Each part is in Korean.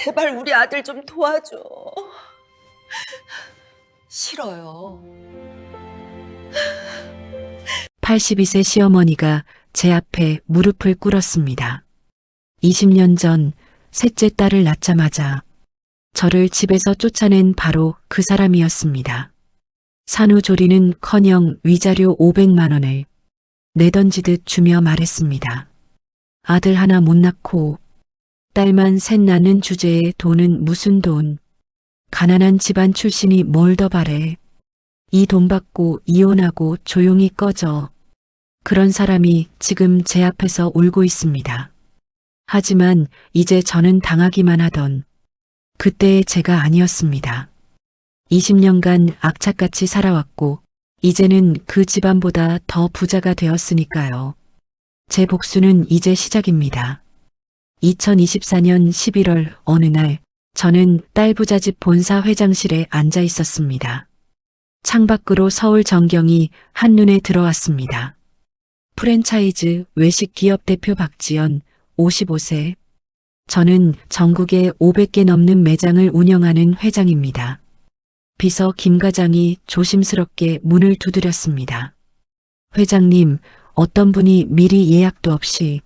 제발 우리 아들 좀 도와줘. 싫어요. 82세 시어머니가 제 앞에 무릎을 꿇었습니다. 20년 전 셋째 딸을 낳자마자 저를 집에서 쫓아낸 바로 그 사람이었습니다. 산후조리는커녕 위자료 500만 원을 내던지듯 주며 말했습니다. 아들 하나 못 낳고 딸만 셋 낳는 주제에 돈은 무슨 돈. 가난한 집안 출신이 뭘 더 바래. 이 돈 받고 이혼하고 조용히 꺼져. 그런 사람이 지금 제 앞에서 울고 있습니다. 하지만 이제 저는 당하기만 하던 그때의 제가 아니었습니다. 20년간 악착같이 살아왔고 이제는 그 집안보다 더 부자가 되었으니까요. 제 복수는 이제 시작입니다. 2024년 11월 어느 날 저는 딸 부잣집 본사 회장실에 앉아 있었습니다. 창밖으로 서울 전경이 한눈에 들어왔습니다. 프랜차이즈 외식 기업 대표 박지연 55세. 저는 전국에 500개 넘는 매장을 운영하는 회장입니다. 비서 김 과장이 조심스럽게 문을 두드렸습니다. 회장님, 어떤 분이 미리 예약도 없이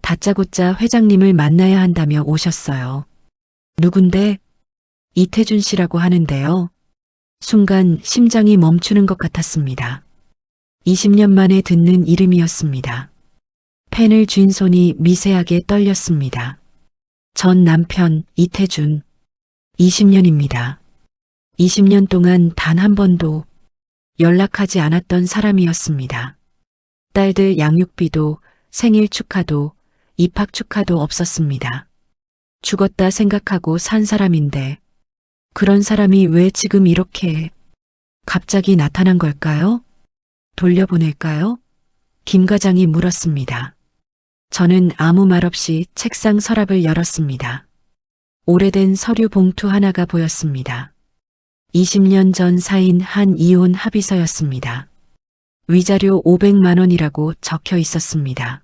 다짜고짜 회장님을 만나야 한다며 오셨어요. 누군데? 이태준 씨라고 하는데요. 순간 심장이 멈추는 것 같았습니다. 20년 만에 듣는 이름이었습니다. 펜을 쥔 손이 미세하게 떨렸습니다. 전 남편 이태준. 20년입니다. 20년 동안 단 한 번도 연락하지 않았던 사람이었습니다. 딸들 양육비도 생일 축하도 입학 축하도 없었습니다. 죽었다 생각하고 산 사람인데 그런 사람이 왜 지금 이렇게 갑자기 나타난 걸까요? 돌려보낼까요? 김 과장이 물었습니다. 저는 아무 말 없이 책상 서랍을 열었습니다. 오래된 서류 봉투 하나가 보였습니다. 20년 전 사인 한 이혼 합의서였습니다. 위자료 500만 원이라고 적혀 있었습니다.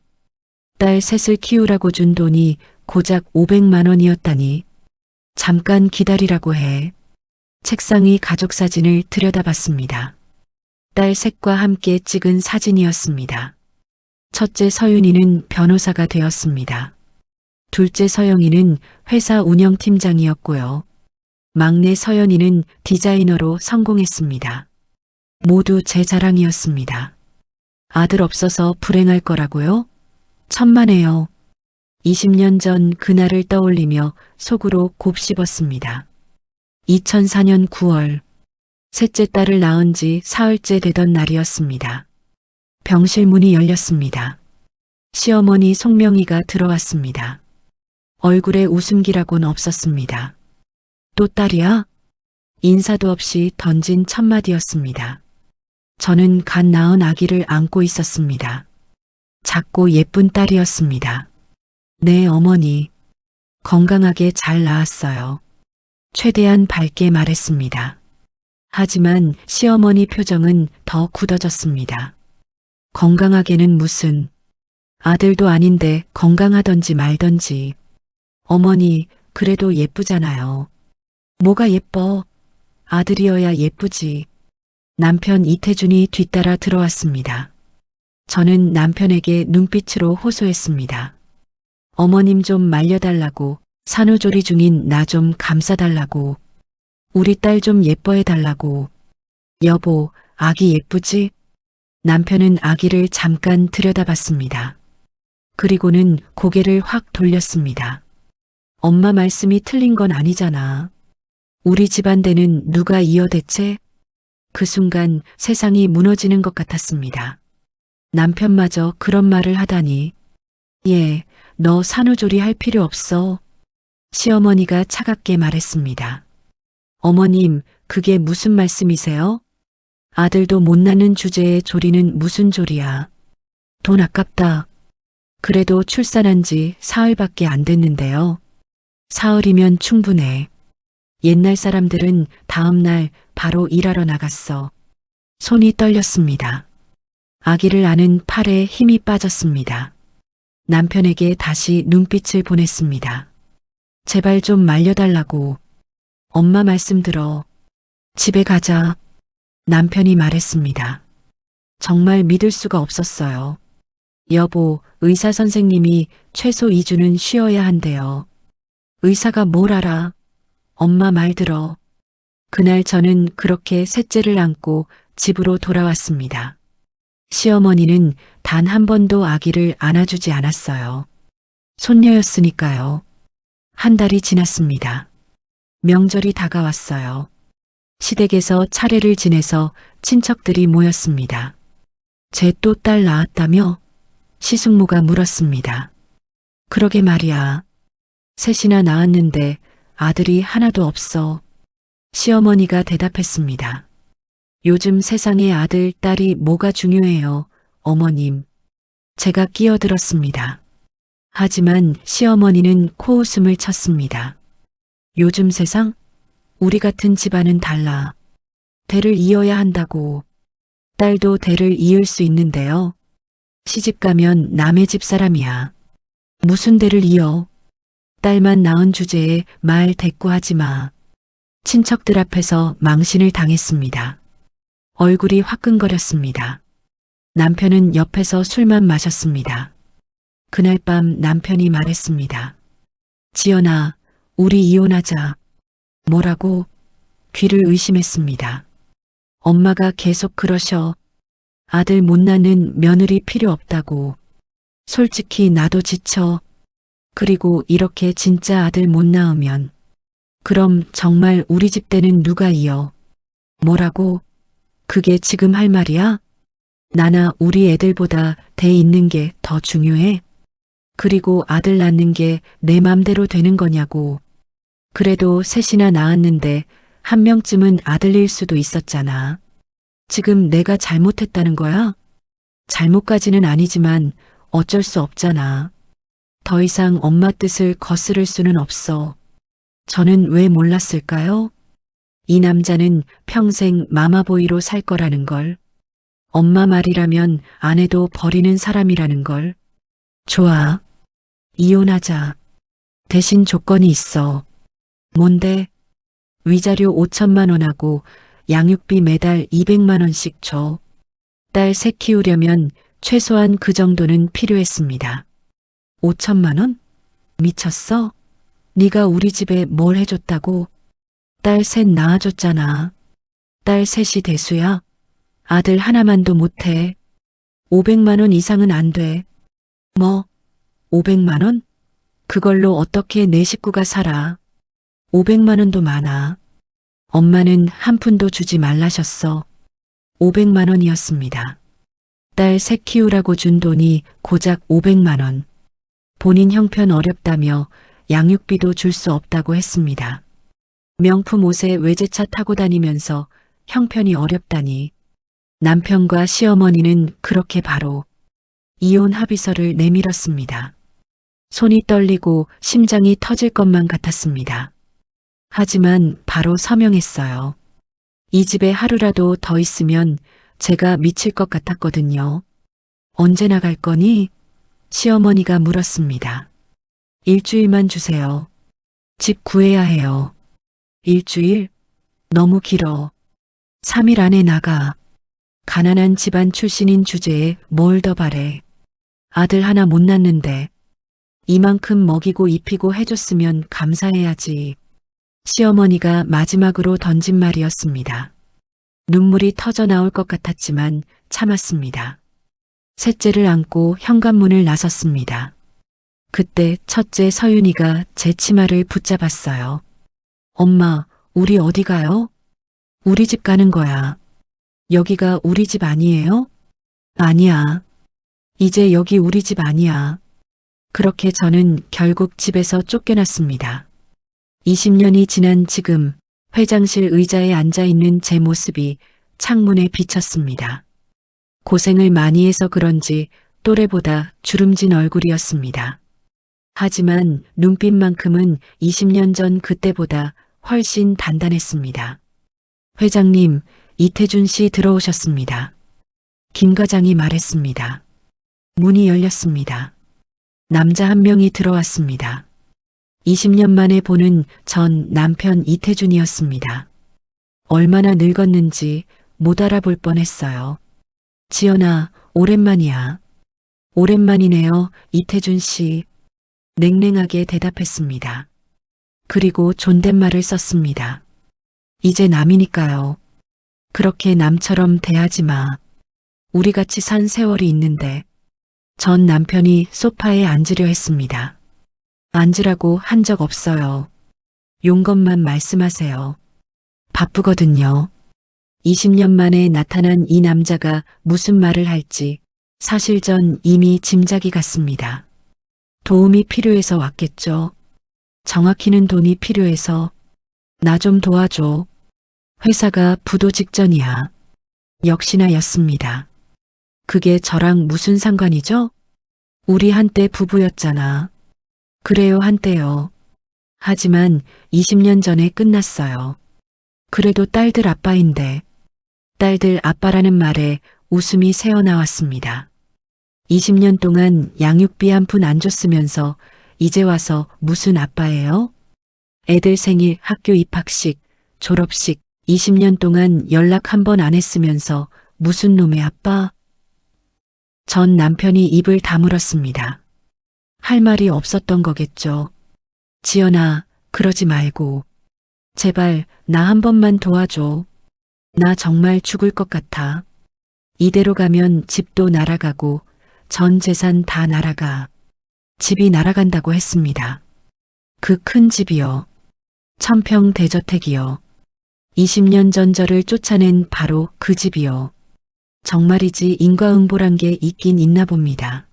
딸 셋을 키우라고 준 돈이 고작 500만 원이었다니. 잠깐 기다리라고 해. 책상 위 가족 사진을 들여다봤습니다. 딸 셋과 함께 찍은 사진이었습니다. 첫째 서윤이는 변호사가 되었습니다. 둘째 서영이는 회사 운영팀장이었고요. 막내 서연이는 디자이너로 성공했습니다. 모두 제 자랑이었습니다. 아들 없어서 불행할 거라고요? 천만에요. 20년 전 그날을 떠올리며 속으로 곱씹었습니다. 2004년 9월 셋째 딸을 낳은 지 사흘째 되던 날이었습니다. 병실 문이 열렸습니다. 시어머니 송명희가 들어왔습니다. 얼굴에 웃음기라고는 없었습니다. 또 딸이야? 인사도 없이 던진 첫마디였습니다. 저는 갓 낳은 아기를 안고 있었습니다. 작고 예쁜 딸이었습니다. 네, 어머니. 건강하게 잘 낳았어요. 최대한 밝게 말했습니다. 하지만 시어머니 표정은 더 굳어졌습니다. 건강하게는 무슨, 아들도 아닌데 건강하던지 말던지. 어머니, 그래도 예쁘잖아요. 뭐가 예뻐? 아들이어야 예쁘지. 남편 이태준이 뒤따라 들어왔습니다. 저는 남편에게 눈빛으로 호소했습니다. 어머님 좀 말려달라고, 산후조리 중인 나 좀 감싸달라고, 우리 딸 좀 예뻐해달라고. 여보, 아기 예쁘지? 남편은 아기를 잠깐 들여다봤습니다. 그리고는 고개를 확 돌렸습니다. 엄마 말씀이 틀린 건 아니잖아. 우리 집안대는 누가 이어 대체? 그 순간 세상이 무너지는 것 같았습니다. 남편마저 그런 말을 하다니. 예, 너 산후조리 할 필요 없어. 시어머니가 차갑게 말했습니다. 어머님, 그게 무슨 말씀이세요? 아들도 못 낳는 주제에 조리는 무슨 조리야. 돈 아깝다. 그래도 출산한 지 사흘밖에 안 됐는데요. 사흘이면 충분해. 옛날 사람들은 다음 날 바로 일하러 나갔어. 손이 떨렸습니다. 아기를 안은 팔에 힘이 빠졌습니다. 남편에게 다시 눈빛을 보냈습니다. 제발 좀 말려달라고. 엄마 말씀 들어. 집에 가자. 남편이 말했습니다. 정말 믿을 수가 없었어요. 여보, 의사 선생님이 최소 2주는 쉬어야 한대요. 의사가 뭘 알아? 엄마 말 들어. 그날 저는 그렇게 셋째를 안고 집으로 돌아왔습니다. 시어머니는 단 한 번도 아기를 안아주지 않았어요. 손녀였으니까요. 한 달이 지났습니다. 명절이 다가왔어요. 시댁에서 차례를 지내서 친척들이 모였습니다. 제 또 딸 낳았다며? 시숙모가 물었습니다. 그러게 말이야. 셋이나 낳았는데 아들이 하나도 없어. 시어머니가 대답했습니다. 요즘 세상에 아들, 딸이 뭐가 중요해요, 어머님. 제가 끼어들었습니다. 하지만 시어머니는 코웃음을 쳤습니다. 요즘 세상? 우리 같은 집안은 달라. 대를 이어야 한다고. 딸도 대를 이을 수 있는데요. 시집 가면 남의 집 사람이야. 무슨 대를 이어? 딸만 낳은 주제에 말 대꾸하지 마. 친척들 앞에서 망신을 당했습니다. 얼굴이 화끈거렸습니다. 남편은 옆에서 술만 마셨습니다. 그날 밤 남편이 말했습니다. 지연아, 우리 이혼하자. 뭐라고? 귀를 의심했습니다. 엄마가 계속 그러셔. 아들 못 낳는 며느리 필요 없다고. 솔직히 나도 지쳐. 그리고 이렇게 진짜 아들 못 낳으면 그럼 정말 우리 집 대는 누가 이어? 뭐라고? 그게 지금 할 말이야? 나나 우리 애들보다 대 있는 게 더 중요해? 그리고 아들 낳는 게 내 맘대로 되는 거냐고. 그래도 셋이나 낳았는데 한 명쯤은 아들일 수도 있었잖아. 지금 내가 잘못했다는 거야? 잘못까지는 아니지만 어쩔 수 없잖아. 더 이상 엄마 뜻을 거스를 수는 없어. 저는 왜 몰랐을까요? 이 남자는 평생 마마보이로 살 거라는 걸. 엄마 말이라면 안 해도 버리는 사람이라는 걸. 좋아. 이혼하자. 대신 조건이 있어. 뭔데? 위자료 5천만 원하고 양육비 매달 200만 원씩 줘. 딸 셋 키우려면 최소한 그 정도는 필요했습니다. 5천만 원? 미쳤어? 네가 우리 집에 뭘 해줬다고? 딸 셋 낳아줬잖아. 딸 셋이 대수야? 아들 하나만도 못해. 500만 원 이상은 안 돼. 뭐? 500만 원? 그걸로 어떻게 내 식구가 살아? 500만 원도 많아. 엄마는 한 푼도 주지 말라셨어. 500만 원이었습니다. 딸 셋 키우라고 준 돈이 고작 500만 원. 본인 형편 어렵다며 양육비도 줄 수 없다고 했습니다. 명품 옷에 외제차 타고 다니면서 형편이 어렵다니. 남편과 시어머니는 그렇게 바로 이혼 합의서를 내밀었습니다. 손이 떨리고 심장이 터질 것만 같았습니다. 하지만 바로 서명했어요. 이 집에 하루라도 더 있으면 제가 미칠 것 같았거든요. 언제 나갈 거니? 시어머니가 물었습니다. 일주일만 주세요. 집 구해야 해요. 일주일? 너무 길어. 3일 안에 나가. 가난한 집안 출신인 주제에 뭘 더 바래. 아들 하나 못 낳는데 이만큼 먹이고 입히고 해줬으면 감사해야지. 시어머니가 마지막으로 던진 말이었습니다. 눈물이 터져 나올 것 같았지만 참았습니다. 셋째를 안고 현관문을 나섰습니다. 그때 첫째 서윤이가 제 치마를 붙잡았어요. 엄마, 우리 어디 가요? 우리 집 가는 거야. 여기가 우리 집 아니에요? 아니야. 이제 여기 우리 집 아니야. 그렇게 저는 결국 집에서 쫓겨났습니다. 20년이 지난 지금 회장실 의자에 앉아있는 제 모습이 창문에 비쳤습니다. 고생을 많이 해서 그런지 또래보다 주름진 얼굴이었습니다. 하지만 눈빛만큼은 20년 전 그때보다 훨씬 단단했습니다. 회장님, 이태준 씨 들어오셨습니다. 김 과장이 말했습니다. 문이 열렸습니다. 남자 한 명이 들어왔습니다. 20년 만에 보는 전 남편 이태준이었습니다. 얼마나 늙었는지 못 알아볼 뻔했어요. 지연아, 오랜만이야. 오랜만이네요, 이태준 씨. 냉랭하게 대답했습니다. 그리고 존댓말을 썼습니다. 이제 남이니까요. 그렇게 남처럼 대하지 마. 우리 같이 산 세월이 있는데. 전 남편이 소파에 앉으려 했습니다. 앉으라고 한 적 없어요. 용건만 말씀하세요. 바쁘거든요. 20년 만에 나타난 이 남자가 무슨 말을 할지 사실 전 이미 짐작이 갔습니다. 도움이 필요해서 왔겠죠. 정확히는 돈이 필요해서 나 좀 도와줘. 회사가 부도 직전이야. 역시나 였습니다. 그게 저랑 무슨 상관이죠? 우리 한때 부부였잖아. 그래요, 한때요. 하지만 20년 전에 끝났어요. 그래도 딸들 아빠인데. 딸들 아빠라는 말에 웃음이 새어나왔습니다. 20년 동안 양육비 한 푼 안 줬으면서 이제 와서 무슨 아빠예요? 애들 생일, 학교 입학식, 졸업식 20년 동안 연락 한 번 안 했으면서 무슨 놈의 아빠? 전 남편이 입을 다물었습니다. 할 말이 없었던 거겠죠. 지연아, 그러지 말고. 제발 나 한 번만 도와줘. 나 정말 죽을 것 같아. 이대로 가면 집도 날아가고 전 재산 다 날아가. 집이 날아간다고 했습니다. 그 큰 집이요. 1000평 대저택이요. 20년 전 저를 쫓아낸 바로 그 집이요. 정말이지 인과응보란 게 있긴 있나 봅니다.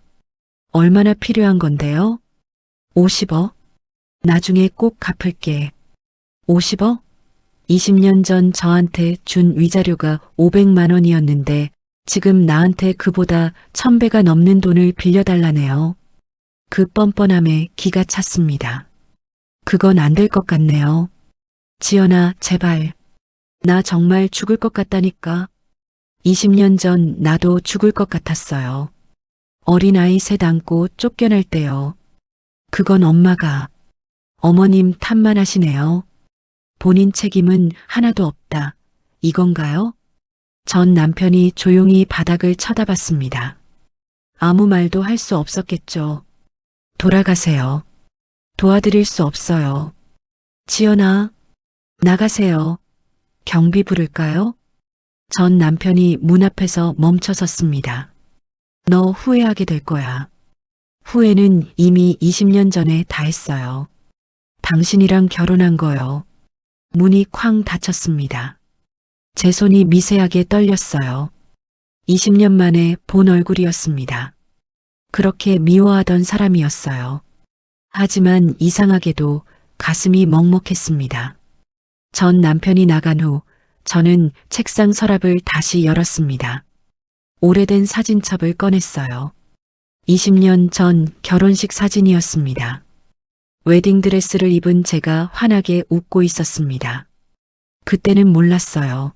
얼마나 필요한 건데요? 50억? 나중에 꼭 갚을게. 50억? 20년 전 저한테 준 위자료가 500만 원이었는데 지금 나한테 그보다 1000배가 넘는 돈을 빌려달라네요. 그 뻔뻔함에 기가 찼습니다. 그건 안 될 것 같네요. 지연아, 제발. 나 정말 죽을 것 같다니까. 20년 전 나도 죽을 것 같았어요. 어린아이 셋 안고 쫓겨날 때요. 그건 엄마가. 어머님 탓만 하시네요. 본인 책임은 하나도 없다. 이건가요? 전 남편이 조용히 바닥을 쳐다봤습니다. 아무 말도 할 수 없었겠죠. 돌아가세요. 도와드릴 수 없어요. 지연아, 나가세요. 경비 부를까요? 전 남편이 문 앞에서 멈춰섰습니다. 너 후회하게 될 거야. 후회는 이미 20년 전에 다 했어요. 당신이랑 결혼한 거요. 문이 쾅 닫혔습니다. 제 손이 미세하게 떨렸어요. 20년 만에 본 얼굴이었습니다. 그렇게 미워하던 사람이었어요. 하지만 이상하게도 가슴이 먹먹했습니다. 전 남편이 나간 후 저는 책상 서랍을 다시 열었습니다. 오래된 사진첩을 꺼냈어요. 20년 전 결혼식 사진이었습니다. 웨딩드레스를 입은 제가 환하게 웃고 있었습니다. 그때는 몰랐어요.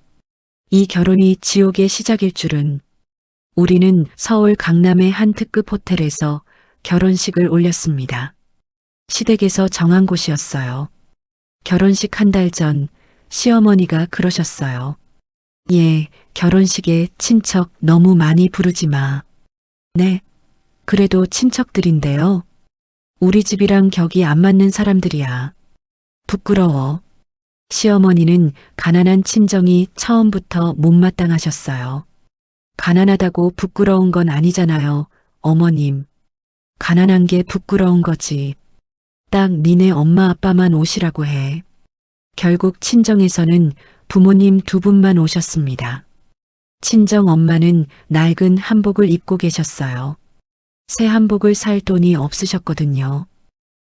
이 결혼이 지옥의 시작일 줄은. 우리는 서울 강남의 한 특급 호텔에서 결혼식을 올렸습니다. 시댁에서 정한 곳이었어요. 결혼식 한 달 전 시어머니가 그러셨어요. 예, 결혼식에 친척 너무 많이 부르지 마. 네, 그래도 친척들인데요. 우리 집이랑 격이 안 맞는 사람들이야. 부끄러워. 시어머니는 가난한 친정이 처음부터 못마땅하셨어요. 가난하다고 부끄러운 건 아니잖아요, 어머님. 가난한 게 부끄러운 거지. 딱 니네 엄마 아빠만 오시라고 해. 결국 친정에서는 부모님 두 분만 오셨습니다. 친정 엄마는 낡은 한복을 입고 계셨어요. 새 한복을 살 돈이 없으셨거든요.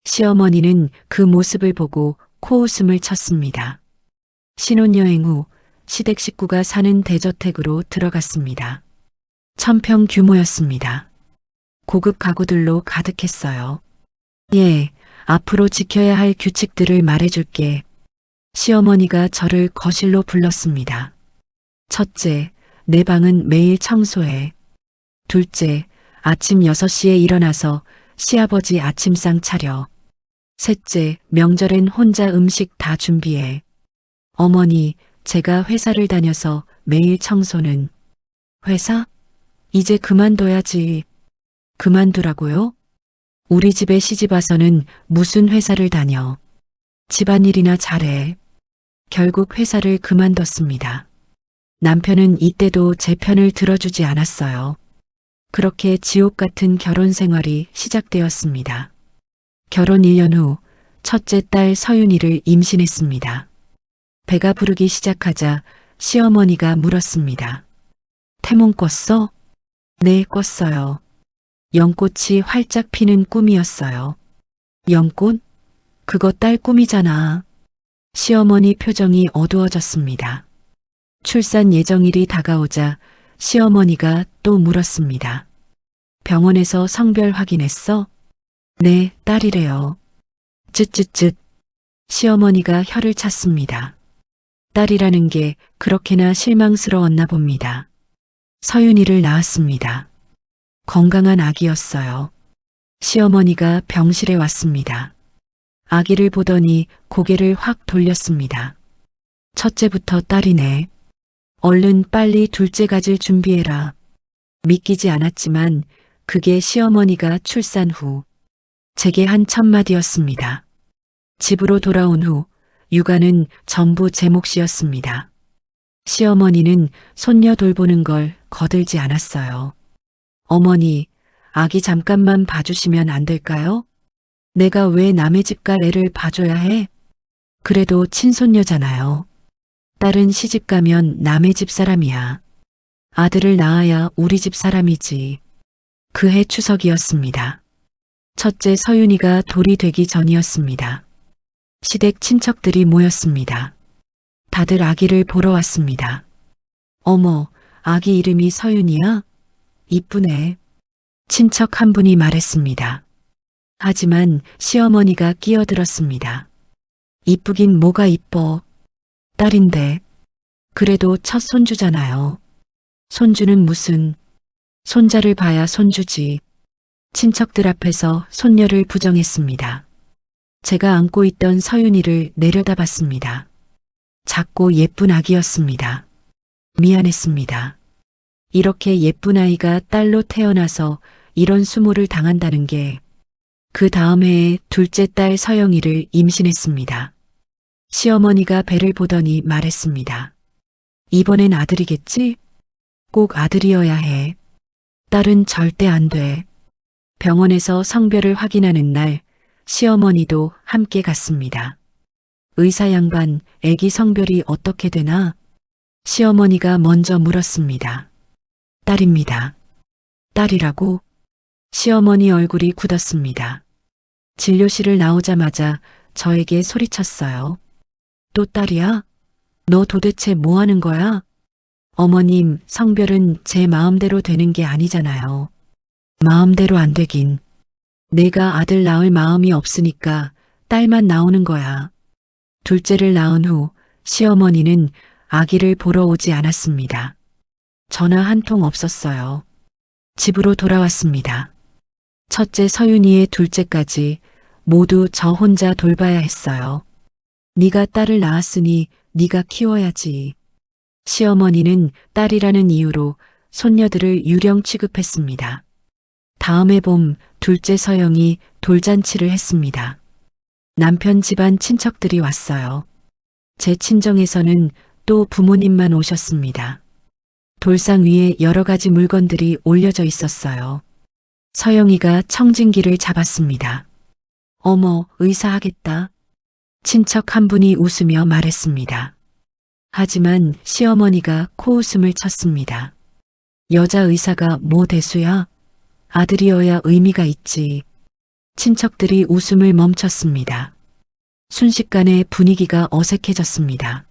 시어머니는 그 모습을 보고 코웃음을 쳤습니다. 신혼여행 후 시댁 식구가 사는 대저택으로 들어갔습니다. 1000평 규모였습니다. 고급 가구들로 가득했어요. 예, 앞으로 지켜야 할 규칙들을 말해줄게. 시어머니가 저를 거실로 불렀습니다. 첫째, 내 방은 매일 청소해. 둘째, 아침 6시에 일어나서 시아버지 아침상 차려. 셋째, 명절엔 혼자 음식 다 준비해. 어머니, 제가 회사를 다녀서 매일 청소는. 회사? 이제 그만둬야지. 그만두라고요? 우리 집에 시집 와서는 무슨 회사를 다녀. 집안일이나 잘해. 결국 회사를 그만뒀습니다. 남편은 이때도 제 편을 들어주지 않았어요. 그렇게 지옥 같은 결혼 생활이 시작되었습니다. 결혼 1년 후 첫째 딸 서윤이를 임신했습니다. 배가 부르기 시작하자 시어머니가 물었습니다. 태몽 꿨어? 네, 꿨어요. 연꽃이 활짝 피는 꿈이었어요. 연꽃? 그거 딸 꿈이잖아. 시어머니 표정이 어두워졌습니다. 출산 예정일이 다가오자 시어머니가 또 물었습니다. 병원에서 성별 확인했어? 네, 딸이래요. 쯧쯧쯧. 시어머니가 혀를 찼습니다. 딸이라는 게 그렇게나 실망스러웠나 봅니다. 서윤이를 낳았습니다. 건강한 아기였어요. 시어머니가 병실에 왔습니다. 아기를 보더니 고개를 확 돌렸습니다. 첫째부터 딸이네. 얼른 빨리 둘째 가질 준비해라. 믿기지 않았지만 그게 시어머니가 출산 후 제게 한 첫마디였습니다. 집으로 돌아온 후 육아는 전부 제 몫이었습니다. 시어머니는 손녀 돌보는 걸 거들지 않았어요. 어머니, 아기 잠깐만 봐주시면 안 될까요? 내가 왜 남의 집 갈 애를 봐줘야 해? 그래도 친손녀잖아요. 딸은 시집 가면 남의 집 사람이야. 아들을 낳아야 우리 집 사람이지. 그해 추석이었습니다. 첫째 서윤이가 돌이 되기 전이었습니다. 시댁 친척들이 모였습니다. 다들 아기를 보러 왔습니다. 어머, 아기 이름이 서윤이야? 이쁘네. 친척 한 분이 말했습니다. 하지만 시어머니가 끼어들었습니다. 이쁘긴 뭐가 이뻐. 딸인데. 그래도 첫 손주잖아요. 손주는 무슨. 손자를 봐야 손주지. 친척들 앞에서 손녀를 부정했습니다. 제가 안고 있던 서윤이를 내려다봤습니다. 작고 예쁜 아기였습니다. 미안했습니다. 이렇게 예쁜 아이가 딸로 태어나서 이런 수모를 당한다는 게 그 다음 해에 둘째 딸 서영이를 임신했습니다. 시어머니가 배를 보더니 말했습니다. 이번엔 아들이겠지? 꼭 아들이어야 해. 딸은 절대 안 돼. 병원에서 성별을 확인하는 날 시어머니도 함께 갔습니다. 의사 양반, 아기 성별이 어떻게 되나? 시어머니가 먼저 물었습니다. 딸입니다. 딸이라고? 시어머니 얼굴이 굳었습니다. 진료실을 나오자마자 저에게 소리쳤어요. 또 딸이야? 너 도대체 뭐 하는 거야? 어머님, 성별은 제 마음대로 되는 게 아니잖아요. 마음대로 안 되긴. 내가 아들 낳을 마음이 없으니까 딸만 나오는 거야. 둘째를 낳은 후 시어머니는 아기를 보러 오지 않았습니다. 전화 한 통 없었어요. 집으로 돌아왔습니다. 첫째 서윤이의 둘째까지 모두 저 혼자 돌봐야 했어요. 네가 딸을 낳았으니 네가 키워야지. 시어머니는 딸이라는 이유로 손녀들을 유령 취급했습니다. 다음 해 봄 둘째 서영이 돌잔치를 했습니다. 남편 집안 친척들이 왔어요. 제 친정에서는 또 부모님만 오셨습니다. 돌상 위에 여러 가지 물건들이 올려져 있었어요. 서영이가 청진기를 잡았습니다. 어머, 의사하겠다. 친척 한 분이 웃으며 말했습니다. 하지만 시어머니가 코웃음을 쳤습니다. 여자 의사가 뭐 대수야? 아들이어야 의미가 있지. 친척들이 웃음을 멈췄습니다. 순식간에 분위기가 어색해졌습니다.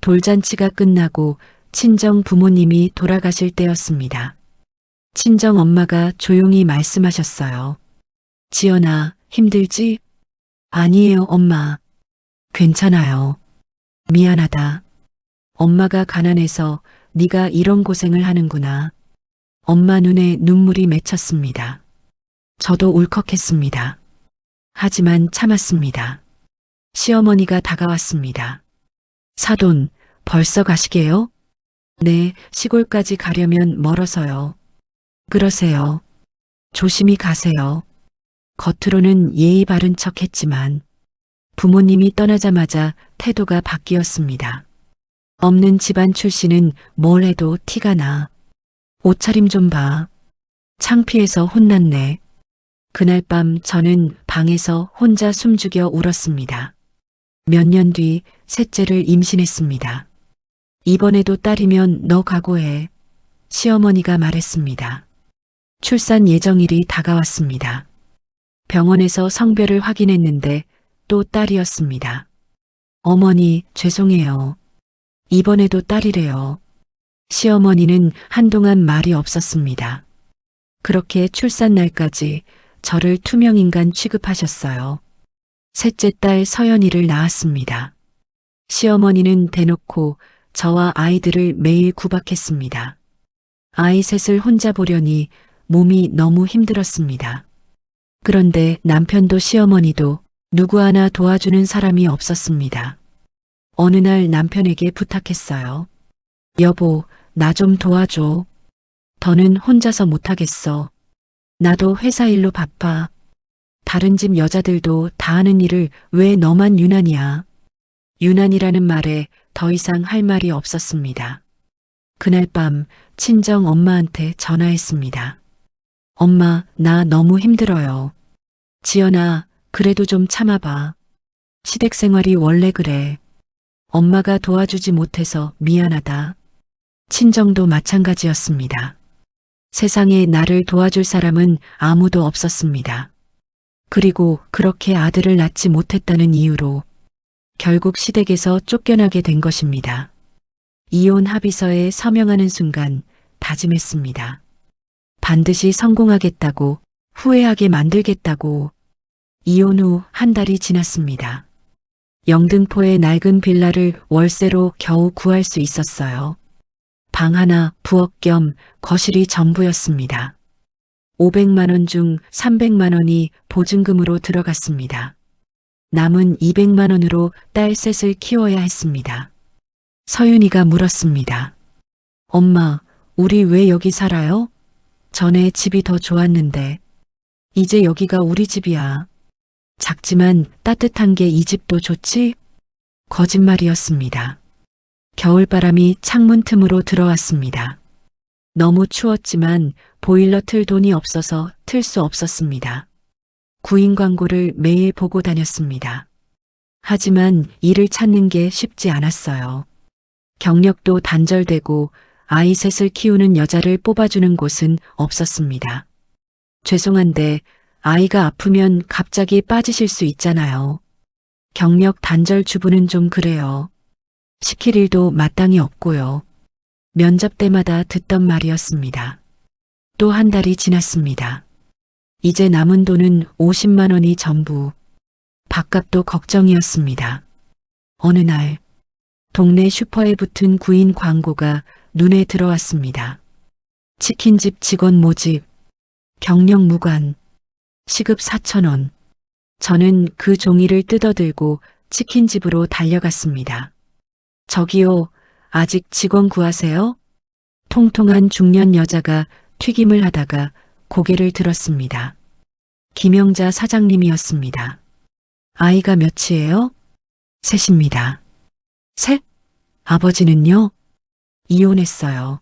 돌잔치가 끝나고 친정 부모님이 돌아가실 때였습니다. 친정 엄마가 조용히 말씀하셨어요. 지연아, 힘들지? 아니에요, 엄마. 괜찮아요. 미안하다. 엄마가 가난해서 네가 이런 고생을 하는구나. 엄마 눈에 눈물이 맺혔습니다. 저도 울컥했습니다. 하지만 참았습니다. 시어머니가 다가왔습니다. 사돈, 벌써 가시게요? 네, 시골까지 가려면 멀어서요. 그러세요. 조심히 가세요. 겉으로는 예의 바른 척 했지만 부모님이 떠나자마자 태도가 바뀌었습니다. 없는 집안 출신은 뭘 해도 티가 나. 옷차림 좀 봐. 창피해서 혼났네. 그날 밤 저는 방에서 혼자 숨죽여 울었습니다. 몇 년 뒤 셋째를 임신했습니다. 이번에도 딸이면 너 각오해. 시어머니가 말했습니다. 출산 예정일이 다가왔습니다. 병원에서 성별을 확인했는데 또 딸이었습니다. 어머니, 죄송해요. 이번에도 딸이래요. 시어머니는 한동안 말이 없었습니다. 그렇게 출산 날까지 저를 투명인간 취급하셨어요. 셋째 딸 서연이를 낳았습니다. 시어머니는 대놓고 저와 아이들을 매일 구박했습니다. 아이 셋을 혼자 보려니 몸이 너무 힘들었습니다. 그런데 남편도 시어머니도 누구 하나 도와주는 사람이 없었습니다. 어느 날 남편에게 부탁했어요. 여보, 나 좀 도와줘. 더는 혼자서 못하겠어. 나도 회사 일로 바빠. 다른 집 여자들도 다 하는 일을 왜 너만 유난이야? 유난이라는 말에 더 이상 할 말이 없었습니다. 그날 밤 친정 엄마한테 전화했습니다. 엄마, 나 너무 힘들어요. 지연아, 그래도 좀 참아봐. 시댁 생활이 원래 그래. 엄마가 도와주지 못해서 미안하다. 친정도 마찬가지였습니다. 세상에 나를 도와줄 사람은 아무도 없었습니다. 그리고 그렇게 아들을 낳지 못했다는 이유로 결국 시댁에서 쫓겨나게 된 것입니다. 이혼 합의서에 서명하는 순간 다짐했습니다. 반드시 성공하겠다고, 후회하게 만들겠다고. 이혼 후 한 달이 지났습니다. 영등포의 낡은 빌라를 월세로 겨우 구할 수 있었어요. 방 하나, 부엌 겸 거실이 전부였습니다. 500만 원 중 300만 원이 보증금으로 들어갔습니다. 남은 200만 원으로 딸 셋을 키워야 했습니다. 서윤이가 물었습니다. 엄마, 우리 왜 여기 살아요? 전에 집이 더 좋았는데. 이제 여기가 우리 집이야. 작지만 따뜻한 게 이 집도 좋지? 거짓말이었습니다. 겨울바람이 창문 틈으로 들어왔습니다. 너무 추웠지만 보일러 틀 돈이 없어서 틀 수 없었습니다. 구인 광고를 매일 보고 다녔습니다. 하지만 일을 찾는 게 쉽지 않았어요. 경력도 단절되고 아이 셋을 키우는 여자를 뽑아주는 곳은 없었습니다. 죄송한데 아이가 아프면 갑자기 빠지실 수 있잖아요. 경력 단절 주부는 좀 그래요. 시킬 일도 마땅히 없고요. 면접 때마다 듣던 말이었습니다. 또 한 달이 지났습니다. 이제 남은 돈은 50만 원이 전부. 밥값도 걱정이었습니다. 어느 날 동네 슈퍼에 붙은 구인 광고가 눈에 들어왔습니다. 치킨집 직원 모집, 경력 무관, 시급 4,000원. 저는 그 종이를 뜯어들고 치킨집으로 달려갔습니다. 저기요, 아직 직원 구하세요? 통통한 중년 여자가 튀김을 하다가 고개를 들었습니다. 김영자 사장님이었습니다. 아이가 몇이에요? 셋입니다. 셋? 아버지는요? 이혼했어요.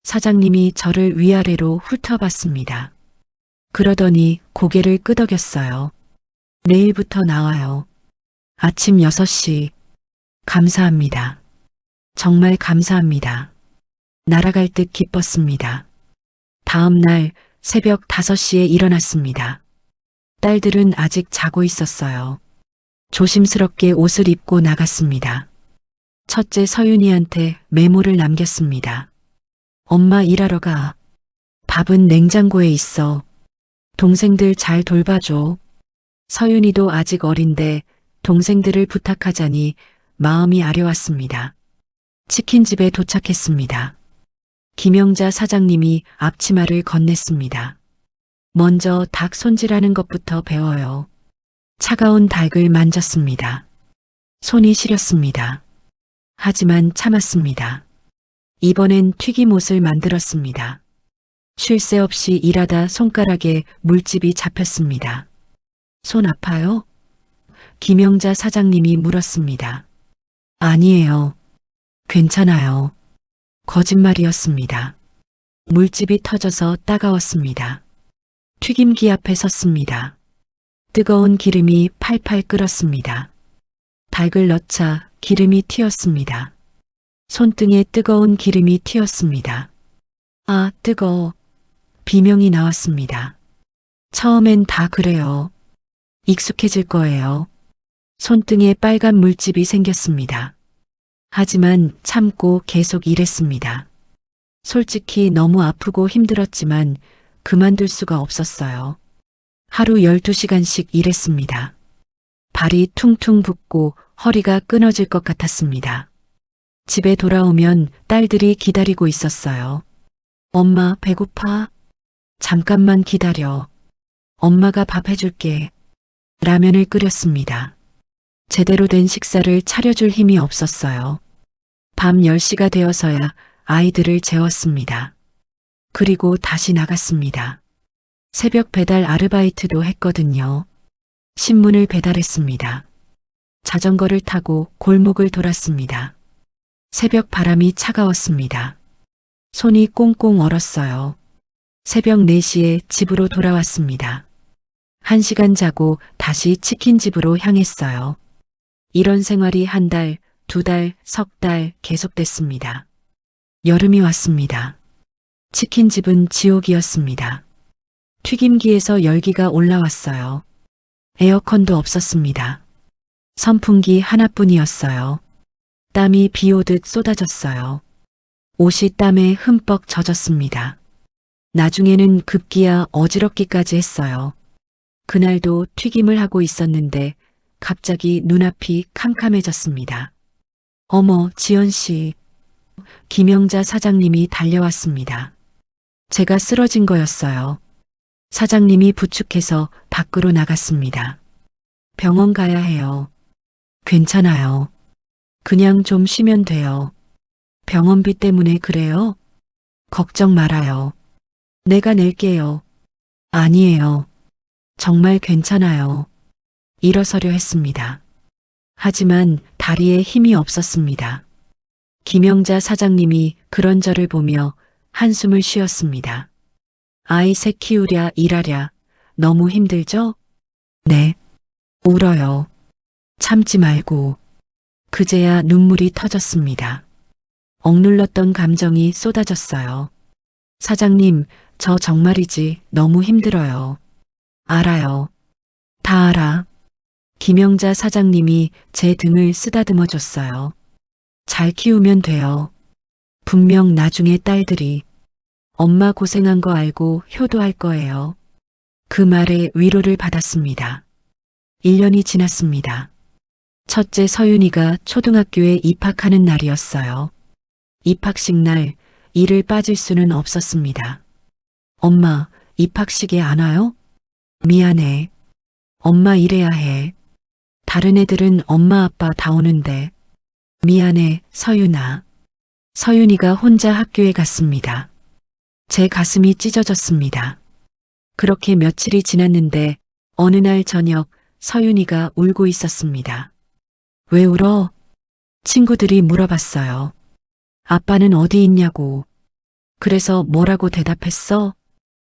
사장님이 저를 위아래로 훑어봤습니다. 그러더니 고개를 끄덕였어요. 내일부터 나와요. 아침 6시. 감사합니다. 정말 감사합니다. 날아갈 듯 기뻤습니다. 다음 날 새벽 5시에 일어났습니다. 딸들은 아직 자고 있었어요. 조심스럽게 옷을 입고 나갔습니다. 첫째 서윤이한테 메모를 남겼습니다. 엄마 일하러 가. 밥은 냉장고에 있어. 동생들 잘 돌봐줘. 서윤이도 아직 어린데 동생들을 부탁하자니 마음이 아려왔습니다. 치킨집에 도착했습니다. 김영자 사장님이 앞치마를 건넸습니다. 먼저 닭 손질하는 것부터 배워요. 차가운 닭을 만졌습니다. 손이 시렸습니다. 하지만 참았습니다. 이번엔 튀김옷을 만들었습니다. 쉴 새 없이 일하다 손가락에 물집이 잡혔습니다. 손 아파요? 김영자 사장님이 물었습니다. 아니에요. 괜찮아요. 거짓말이었습니다. 물집이 터져서 따가웠습니다. 튀김기 앞에 섰습니다. 뜨거운 기름이 팔팔 끓었습니다. 닭을 넣자 기름이 튀었습니다. 손등에 뜨거운 기름이 튀었습니다. 아, 뜨거워. 비명이 나왔습니다. 처음엔 다 그래요. 익숙해질 거예요. 손등에 빨간 물집이 생겼습니다. 하지만 참고 계속 일했습니다. 솔직히 너무 아프고 힘들었지만 그만둘 수가 없었어요. 하루 12시간씩 일했습니다. 발이 퉁퉁 붓고 허리가 끊어질 것 같았습니다. 집에 돌아오면 딸들이 기다리고 있었어요. 엄마, 배고파? 잠깐만 기다려. 엄마가 밥 해줄게. 라면을 끓였습니다. 제대로 된 식사를 차려줄 힘이 없었어요. 밤 10시가 되어서야 아이들을 재웠습니다. 그리고 다시 나갔습니다. 새벽 배달 아르바이트도 했거든요. 신문을 배달했습니다. 자전거를 타고 골목을 돌았습니다. 새벽 바람이 차가웠습니다. 손이 꽁꽁 얼었어요. 새벽 4시에 집으로 돌아왔습니다. 1시간 자고 다시 치킨집으로 향했어요. 이런 생활이 1달, 2달, 석 달 계속됐습니다. 여름이 왔습니다. 치킨집은 지옥이었습니다. 튀김기에서 열기가 올라왔어요. 에어컨도 없었습니다. 선풍기 하나뿐이었어요. 땀이 비 오듯 쏟아졌어요. 옷이 땀에 흠뻑 젖었습니다. 나중에는 급기야 어지럽기까지 했어요. 그날도 튀김을 하고 있었는데 갑자기 눈앞이 캄캄해졌습니다. 어머, 지연 씨. 김영자 사장님이 달려왔습니다. 제가 쓰러진 거였어요. 사장님이 부축해서 밖으로 나갔습니다. 병원 가야 해요. 괜찮아요. 그냥 좀 쉬면 돼요. 병원비 때문에 그래요? 걱정 말아요. 내가 낼게요. 아니에요. 정말 괜찮아요. 일어서려 했습니다. 하지만 다리에 힘이 없었습니다. 김영자 사장님이 그런 저를 보며 한숨을 쉬었습니다. 아이 셋 키우랴 일하랴 너무 힘들죠? 네. 울어요. 참지 말고. 그제야 눈물이 터졌습니다. 억눌렀던 감정이 쏟아졌어요. 사장님, 저 정말이지 너무 힘들어요. 알아요. 다 알아. 김영자 사장님이 제 등을 쓰다듬어 줬어요. 잘 키우면 돼요. 분명 나중에 딸들이 엄마 고생한 거 알고 효도할 거예요. 그 말에 위로를 받았습니다. 1년이 지났습니다. 첫째 서윤이가 초등학교에 입학하는 날이었어요. 입학식 날 일을 빠질 수는 없었습니다. 엄마, 입학식에 안 와요? 미안해. 엄마 일해야 해. 다른 애들은 엄마 아빠 다 오는데. 미안해, 서윤아. 서윤이가 혼자 학교에 갔습니다. 제 가슴이 찢어졌습니다. 그렇게 며칠이 지났는데 어느 날 저녁 서윤이가 울고 있었습니다. 왜 울어? 친구들이 물어봤어요. 아빠는 어디 있냐고. 그래서 뭐라고 대답했어?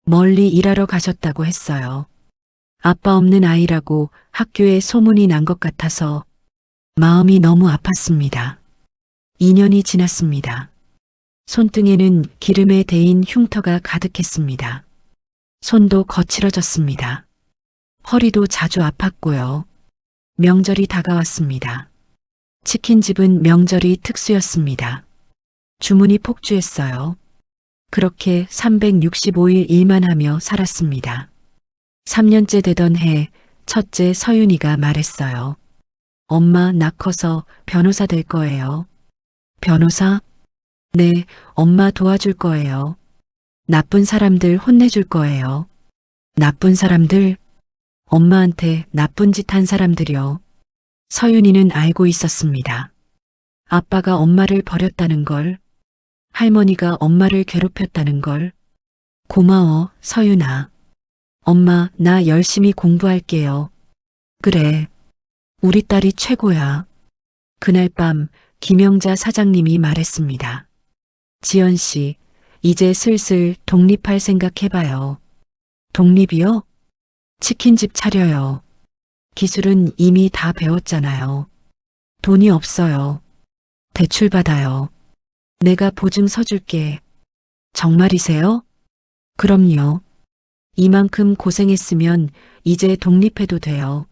멀리 일하러 가셨다고 했어요. 아빠 없는 아이라고 학교에 소문이 난 것 같아서 마음이 너무 아팠습니다. 2년이 지났습니다. 손등에는 기름에 데인 흉터가 가득했습니다. 손도 거칠어졌습니다. 허리도 자주 아팠고요. 명절이 다가왔습니다. 치킨집은 명절이 특수였습니다. 주문이 폭주했어요. 그렇게 365일 일만 하며 살았습니다. 3년째 되던 해 첫째 서윤이가 말했어요. 엄마, 나 커서 변호사 될 거예요. 변호사? 네, 엄마 도와줄 거예요. 나쁜 사람들 혼내줄 거예요. 나쁜 사람들? 엄마한테 나쁜 짓 한 사람들이요. 서윤이는 알고 있었습니다. 아빠가 엄마를 버렸다는 걸, 할머니가 엄마를 괴롭혔다는 걸. 고마워, 서윤아. 엄마, 나 열심히 공부할게요. 그래. 우리 딸이 최고야. 그날 밤 김영자 사장님이 말했습니다. 지연 씨, 이제 슬슬 독립할 생각 해봐요. 독립이요? 치킨집 차려요. 기술은 이미 다 배웠잖아요. 돈이 없어요. 대출 받아요. 내가 보증 서줄게. 정말이세요? 그럼요. 이만큼 고생했으면 이제 독립해도 돼요.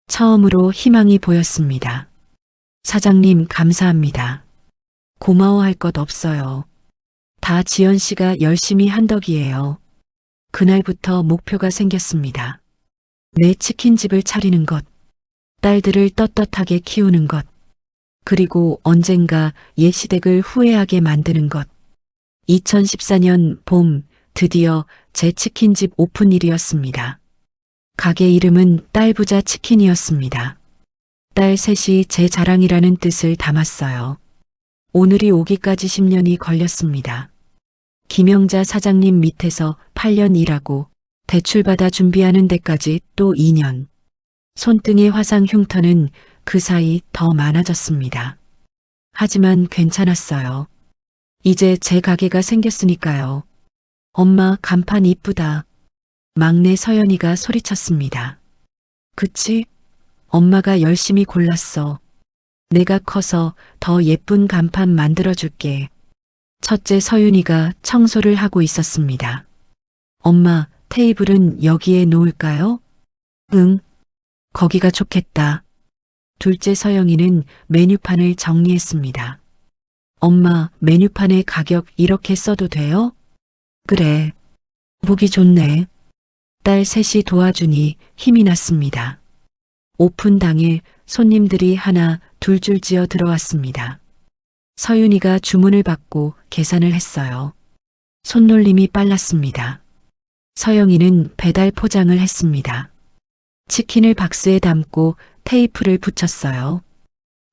처음으로 희망이 보였습니다. 사장님 감사합니다. 고마워할 것 없어요. 다 지연 씨가 열심히 한 덕이에요. 그날부터 목표가 생겼습니다. 내 치킨집을 차리는 것, 딸들을 떳떳하게 키우는 것, 그리고 언젠가 옛 시댁을 후회하게 만드는 것. 2014년 봄 드디어 제 치킨집 오픈일이었습니다. 가게 이름은 딸부자 치킨이었습니다. 딸 셋이 제 자랑이라는 뜻을 담았어요. 오늘이 오기까지 10년이 걸렸습니다. 김영자 사장님 밑에서 8년 일하고 대출받아 준비하는 데까지 또 2년. 손등의 화상 흉터는 그 사이 더 많아졌습니다. 하지만 괜찮았어요. 이제 제 가게가 생겼으니까요. 엄마 간판 이쁘다. 막내 서연이가 소리쳤습니다. 그치? 엄마가 열심히 골랐어. 내가 커서 더 예쁜 간판 만들어줄게. 첫째 서윤이가 청소를 하고 있었습니다. 엄마, 테이블은 여기에 놓을까요? 응, 거기가 좋겠다. 둘째 서영이는 메뉴판을 정리했습니다. 엄마, 메뉴판에 가격 이렇게 써도 돼요? 그래. 보기 좋네. 딸 셋이 도와주니 힘이 났습니다. 오픈 당일 손님들이 하나 둘 줄 지어 들어왔습니다. 서윤이가 주문을 받고 계산을 했어요. 손놀림이 빨랐습니다. 서영이는 배달 포장을 했습니다. 치킨을 박스에 담고 테이프를 붙였어요.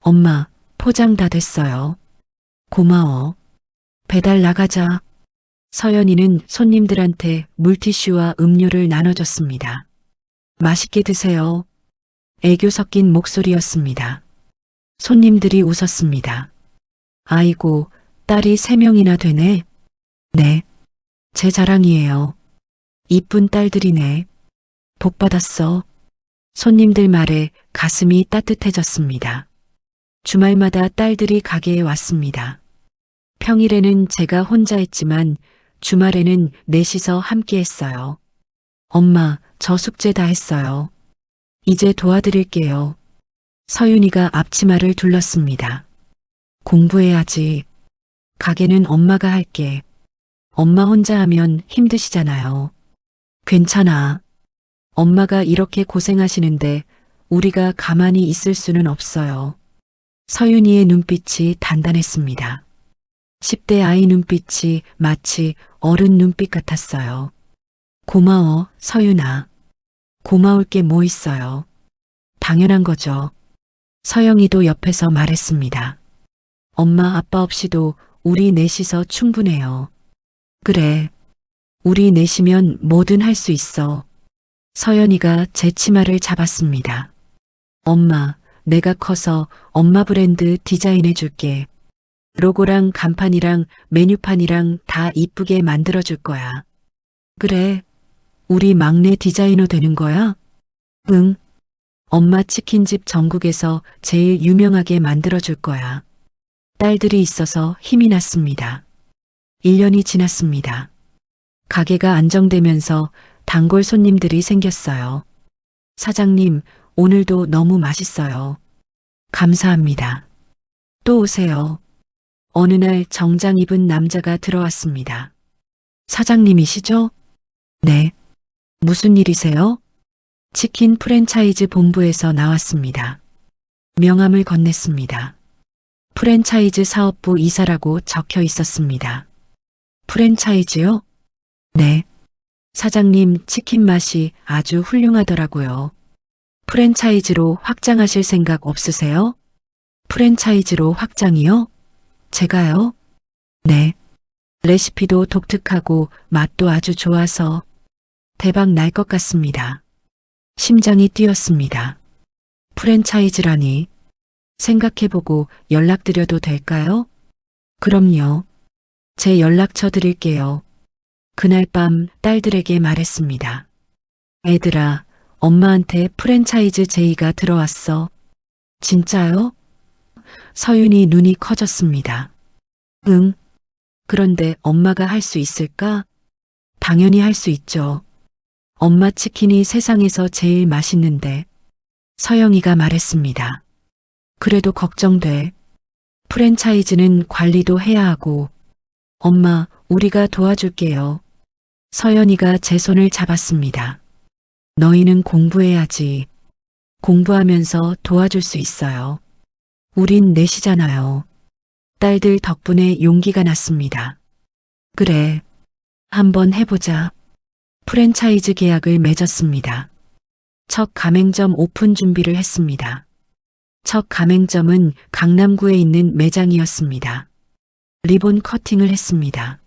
엄마, 포장 다 됐어요. 고마워. 배달 나가자. 서연이는 손님들한테 물티슈와 음료를 나눠줬습니다. 맛있게 드세요. 애교 섞인 목소리였습니다. 손님들이 웃었습니다. 아이고, 딸이 3명이나 되네. 네. 제 자랑이에요. 이쁜 딸들이네. 복 받았어. 손님들 말에 가슴이 따뜻해졌습니다. 주말마다 딸들이 가게에 왔습니다. 평일에는 제가 혼자 했지만 주말에는 넷이서 함께 했어요. 엄마, 저 숙제 다 했어요. 이제 도와드릴게요. 서윤이가 앞치마를 둘렀습니다. 공부해야지. 가게는 엄마가 할게. 엄마 혼자 하면 힘드시잖아요. 괜찮아. 엄마가 이렇게 고생하시는데 우리가 가만히 있을 수는 없어요. 서윤이의 눈빛이 단단했습니다. 10대 아이 눈빛이 마치 어른 눈빛 같았어요. 고마워, 서윤아. 고마울 게 뭐 있어요. 당연한 거죠. 서영이도 옆에서 말했습니다. 엄마, 아빠 없이도 우리 넷이서 충분해요. 그래. 우리 넷이면 뭐든 할 수 있어. 서연이가 제 치마를 잡았습니다. 엄마, 내가 커서 엄마 브랜드 디자인해 줄게. 로고랑 간판이랑 메뉴판이랑 다 이쁘게 만들어 줄 거야. 그래. 우리 막내 디자이너 되는 거야? 응. 엄마 치킨집 전국에서 제일 유명하게 만들어 줄 거야. 딸들이 있어서 힘이 났습니다. 1년이 지났습니다. 가게가 안정되면서 단골 손님들이 생겼어요. 사장님, 오늘도 너무 맛있어요. 감사합니다. 또 오세요. 어느 날 정장 입은 남자가 들어왔습니다. 사장님이시죠? 네. 무슨 일이세요? 치킨 프랜차이즈 본부에서 나왔습니다. 명함을 건넸습니다. 프랜차이즈 사업부 이사라고 적혀 있었습니다. 프랜차이즈요? 네. 사장님 치킨 맛이 아주 훌륭하더라고요. 프랜차이즈로 확장하실 생각 없으세요? 프랜차이즈로 확장이요? 제가요? 네. 레시피도 독특하고 맛도 아주 좋아서 대박 날 것 같습니다. 심장이 뛰었습니다. 프랜차이즈라니. 생각해보고 연락드려도 될까요? 그럼요. 제 연락처 드릴게요. 그날 밤 딸들에게 말했습니다. 애들아, 엄마한테 프랜차이즈 제의가 들어왔어. 진짜요? 서윤이 눈이 커졌습니다. 응. 그런데 엄마가 할 수 있을까? 당연히 할 수 있죠. 엄마 치킨이 세상에서 제일 맛있는데. 서영이가 말했습니다. 그래도 걱정돼. 프랜차이즈는 관리도 해야 하고. 엄마, 우리가 도와줄게요. 서연이가 제 손을 잡았습니다. 너희는 공부해야지. 공부하면서 도와줄 수 있어요. 우린 넷이잖아요. 딸들 덕분에 용기가 났습니다. 그래. 한번 해보자. 프랜차이즈 계약을 맺었습니다. 첫 가맹점 오픈 준비를 했습니다. 첫 가맹점은 강남구에 있는 매장이었습니다. 리본 커팅을 했습니다.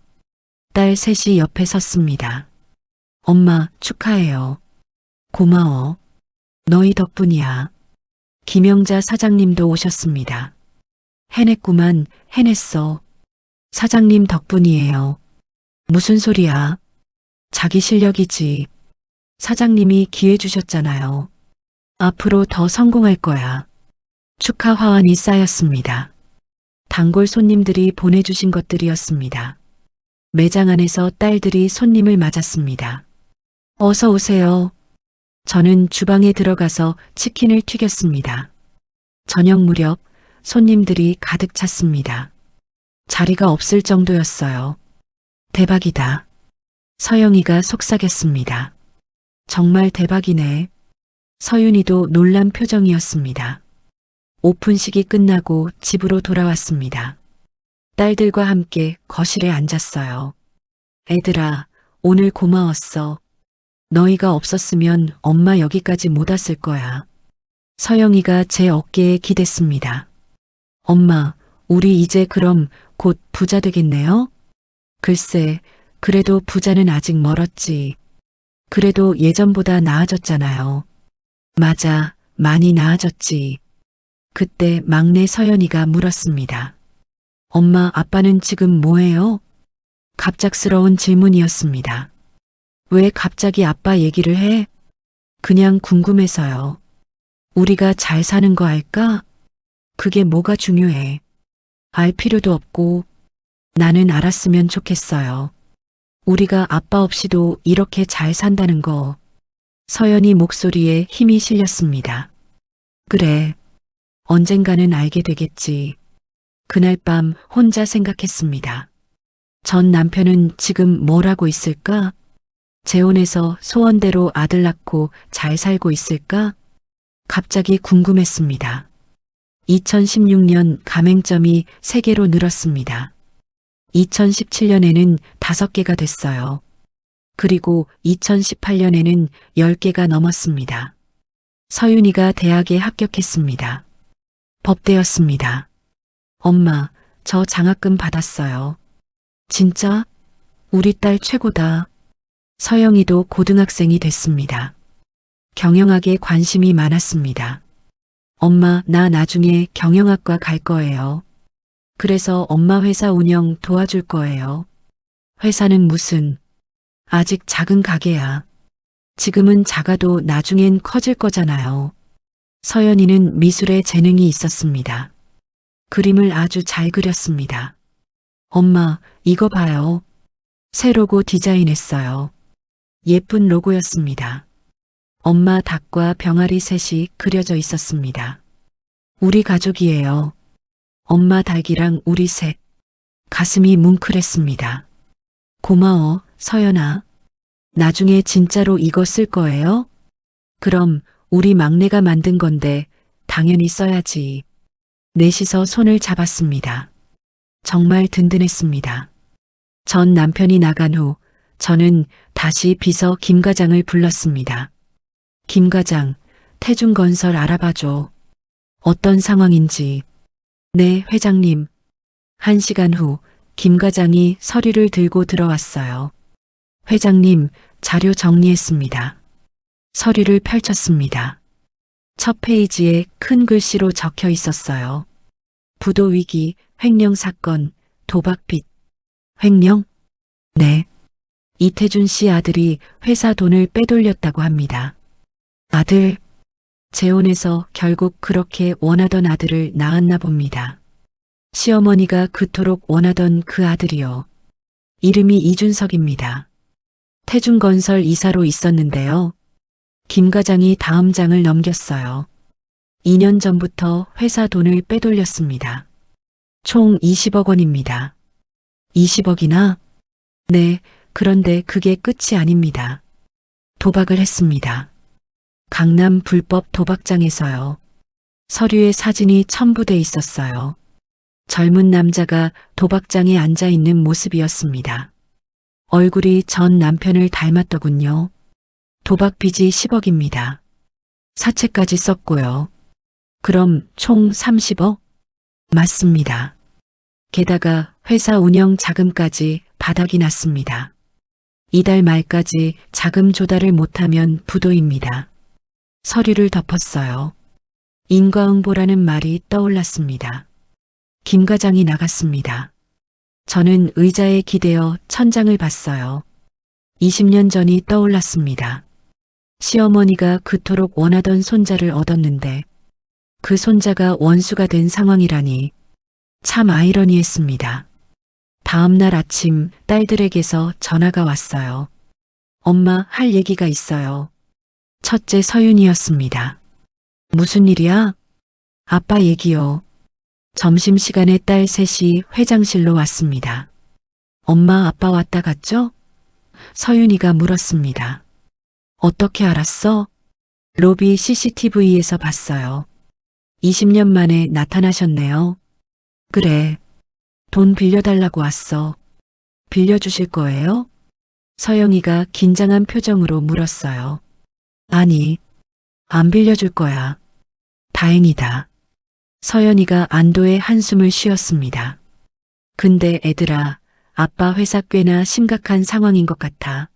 딸 셋이 옆에 섰습니다. 엄마, 축하해요. 고마워. 너희 덕분이야. 김영자 사장님도 오셨습니다. 해냈구만, 해냈어. 사장님 덕분이에요. 무슨 소리야? 자기 실력이지. 사장님이 기회 주셨잖아요. 앞으로 더 성공할 거야. 축하 화환이 쌓였습니다. 단골 손님들이 보내주신 것들이었습니다. 매장 안에서 딸들이 손님을 맞았습니다. 어서 오세요. 저는 주방에 들어가서 치킨을 튀겼습니다. 저녁 무렵 손님들이 가득 찼습니다. 자리가 없을 정도였어요. 대박이다. 서영이가 속삭였습니다. 정말 대박이네. 서윤이도 놀란 표정이었습니다. 오픈식이 끝나고 집으로 돌아왔습니다. 딸들과 함께 거실에 앉았어요. 애들아, 오늘 고마웠어. 너희가 없었으면 엄마 여기까지 못 왔을 거야. 서영이가 제 어깨에 기댔습니다. 엄마, 우리 이제 그럼 곧 부자 되겠네요? 글쎄, 그래도 부자는 아직 멀었지. 그래도 예전보다 나아졌잖아요. 맞아, 많이 나아졌지. 그때 막내 서연이가 물었습니다. 엄마, 아빠는 지금 뭐해요? 갑작스러운 질문이었습니다. 왜 갑자기 아빠 얘기를 해? 그냥 궁금해서요. 우리가 잘 사는 거 알까? 그게 뭐가 중요해. 알 필요도 없고 나는 알았으면 좋겠어요. 우리가 아빠 없이도 이렇게 잘 산다는 거. 서연이 목소리에 힘이 실렸습니다. 그래. 언젠가는 알게 되겠지. 그날 밤 혼자 생각했습니다. 전 남편은 지금 뭘 하고 있을까? 재혼해서 소원대로 아들 낳고 잘 살고 있을까? 갑자기 궁금했습니다. 2016년 가맹점이 3개로 늘었습니다. 2017년에는 5개가 됐어요. 그리고 2018년에는 10개가 넘었습니다. 서윤이가 대학에 합격했습니다. 법대였습니다. 엄마, 저 장학금 받았어요. 진짜? 우리 딸 최고다. 서영이도 고등학생이 됐습니다. 경영학에 관심이 많았습니다. 엄마, 나 나중에 경영학과 갈 거예요. 그래서 엄마 회사 운영 도와줄 거예요. 회사는 무슨, 아직 작은 가게야. 지금은 작아도 나중엔 커질 거잖아요. 서연이는 미술에 재능이 있었습니다. 그림을 아주 잘 그렸습니다. 엄마, 이거 봐요. 새 로고 디자인했어요. 예쁜 로고였습니다. 엄마 닭과 병아리 셋이 그려져 있었습니다. 우리 가족이에요. 엄마 닭이랑 우리 셋. 가슴이 뭉클했습니다. 고마워, 서연아. 나중에 진짜로 이거 쓸 거예요? 그럼 우리 막내가 만든 건데 당연히 써야지. 넷이서 손을 잡았습니다. 정말 든든했습니다. 전 남편이 나간 후 저는 다시 비서 김 과장을 불렀습니다. 김 과장, 태중건설 알아봐줘. 어떤 상황인지. 네, 회장님. 1시간 후 김 과장이 서류를 들고 들어왔어요. 회장님, 자료 정리했습니다. 서류를 펼쳤습니다. 첫 페이지에 큰 글씨로 적혀 있었어요. 부도 위기, 횡령 사건, 도박 빚. 횡령? 네. 이태준 씨 아들이 회사 돈을 빼돌렸다고 합니다. 아들, 재혼해서 결국 그렇게 원하던 아들을 낳았나 봅니다. 시어머니가 그토록 원하던 그 아들이요. 이름이 이준석입니다. 태중건설 이사로 있었는데요. 김 과장이 다음 장을 넘겼어요. 2년 전부터 회사 돈을 빼돌렸습니다. 총 20억 원입니다. 20억이나? 네, 그런데 그게 끝이 아닙니다. 도박을 했습니다. 강남 불법 도박장에서요. 서류에 사진이 첨부돼 있었어요. 젊은 남자가 도박장에 앉아 있는 모습이었습니다. 얼굴이 전 남편을 닮았더군요. 도박 빚이 10억입니다. 사채까지 썼고요. 그럼 총 30억? 맞습니다. 게다가 회사 운영 자금까지 바닥이 났습니다. 이달 말까지 자금 조달을 못하면 부도입니다. 서류를 덮었어요. 인과응보라는 말이 떠올랐습니다. 김 과장이 나갔습니다. 저는 의자에 기대어 천장을 봤어요. 20년 전이 떠올랐습니다. 시어머니가 그토록 원하던 손자를 얻었는데 그 손자가 원수가 된 상황이라니 참 아이러니했습니다. 다음 날 아침 딸들에게서 전화가 왔어요. 엄마, 할 얘기가 있어요. 첫째 서윤이었습니다. 무슨 일이야? 아빠 얘기요. 점심시간에 딸 셋이 회장실로 왔습니다. 엄마, 아빠 왔다 갔죠? 서윤이가 물었습니다. 어떻게 알았어? 로비 CCTV에서 봤어요. 20년 만에 나타나셨네요. 그래. 돈 빌려달라고 왔어. 빌려주실 거예요? 서영이가 긴장한 표정으로 물었어요. 아니, 안 빌려줄 거야. 다행이다. 서연이가 안도의 한숨을 쉬었습니다. 근데 애들아, 아빠 회사 꽤나 심각한 상황인 것 같아.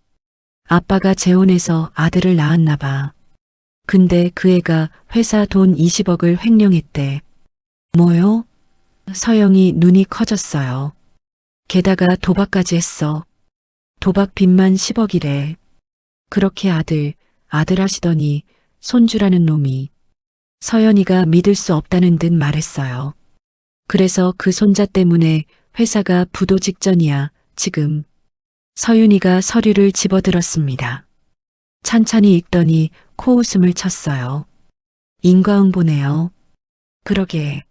아빠가 재혼해서 아들을 낳았나 봐. 근데 그 애가 회사 돈 20억을 횡령했대. 뭐요? 서영이 눈이 커졌어요. 게다가 도박까지 했어. 도박 빚만 10억이래. 그렇게 아들 하시더니 손주라는 놈이. 서연이가 믿을 수 없다는 듯 말했어요. 그래서 그 손자 때문에 회사가 부도 직전이야, 지금. 서윤이가 서류를 집어들었습니다. 찬찬히 읽더니 코웃음을 쳤어요. 인과응보네요. 그러게.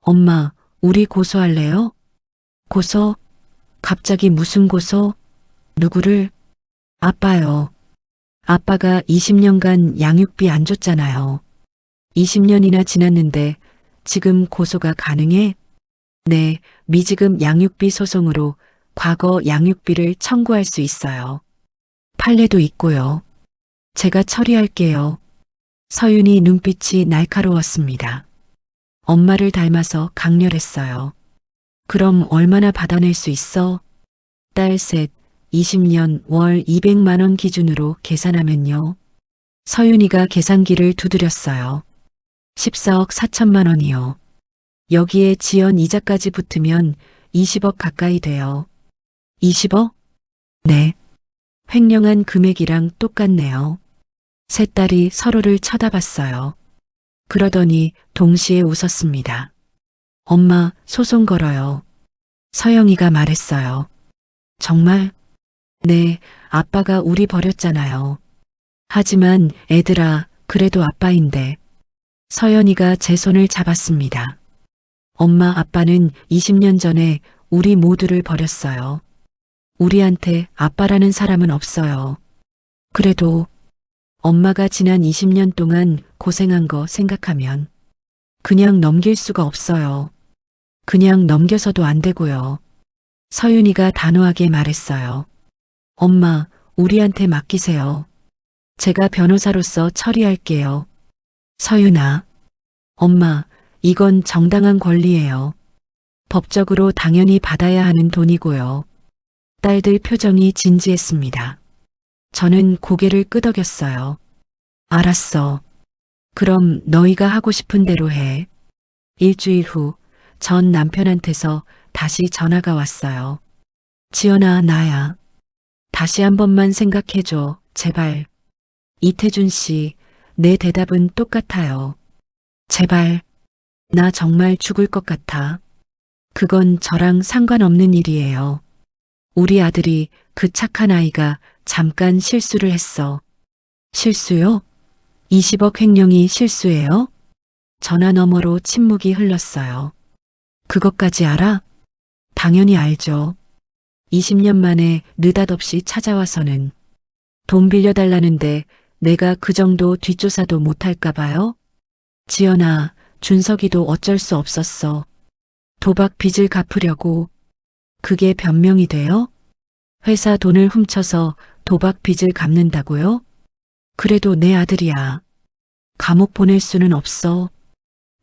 엄마, 우리 고소할래요? 고소? 갑자기 무슨 고소? 누구를? 아빠요. 아빠가 20년간 양육비 안 줬잖아요. 20년이나 지났는데 지금 고소가 가능해? 네, 미지급 양육비 소송으로 과거 양육비를 청구할 수 있어요. 판례도 있고요. 제가 처리할게요. 서윤이 눈빛이 날카로웠습니다. 엄마를 닮아서 강렬했어요. 그럼 얼마나 받아낼 수 있어? 딸 셋, 20년 월 200만 원 기준으로 계산하면요. 서윤이가 계산기를 두드렸어요. 14억 4천만 원이요. 여기에 지연 이자까지 붙으면 20억 가까이 돼요. 20억? 네. 횡령한 금액이랑 똑같네요. 세 딸이 서로를 쳐다봤어요. 그러더니 동시에 웃었습니다. 엄마, 소송 걸어요. 서영이가 말했어요. 정말? 네, 아빠가 우리 버렸잖아요. 하지만 애들아, 그래도 아빠인데. 서연이가 제 손을 잡았습니다. 엄마, 아빠는 20년 전에 우리 모두를 버렸어요. 우리한테 아빠라는 사람은 없어요. 그래도 엄마가 지난 20년 동안 고생한 거 생각하면 그냥 넘길 수가 없어요. 그냥 넘겨서도 안 되고요. 서윤이가 단호하게 말했어요. 엄마, 우리한테 맡기세요. 제가 변호사로서 처리할게요. 서윤아. 엄마, 이건 정당한 권리예요. 법적으로 당연히 받아야 하는 돈이고요. 딸들 표정이 진지했습니다. 저는 고개를 끄덕였어요. 알았어. 그럼 너희가 하고 싶은 대로 해. 일주일 후 전 남편한테서 다시 전화가 왔어요. 지연아, 나야. 다시 한 번만 생각해줘, 제발. 이태준 씨, 내 대답은 똑같아요. 제발. 나 정말 죽을 것 같아. 그건 저랑 상관없는 일이에요. 우리 아들이, 그 착한 아이가 잠깐 실수를 했어. 실수요? 20억 횡령이 실수예요? 전화 너머로 침묵이 흘렀어요. 그것까지 알아? 당연히 알죠. 20년 만에 느닷없이 찾아와서는 돈 빌려달라는데 내가 그 정도 뒷조사도 못할까 봐요? 지연아, 준석이도 어쩔 수 없었어. 도박 빚을 갚으려고. 그게 변명이 돼요? 회사 돈을 훔쳐서 도박 빚을 갚는다고요? 그래도 내 아들이야. 감옥 보낼 수는 없어.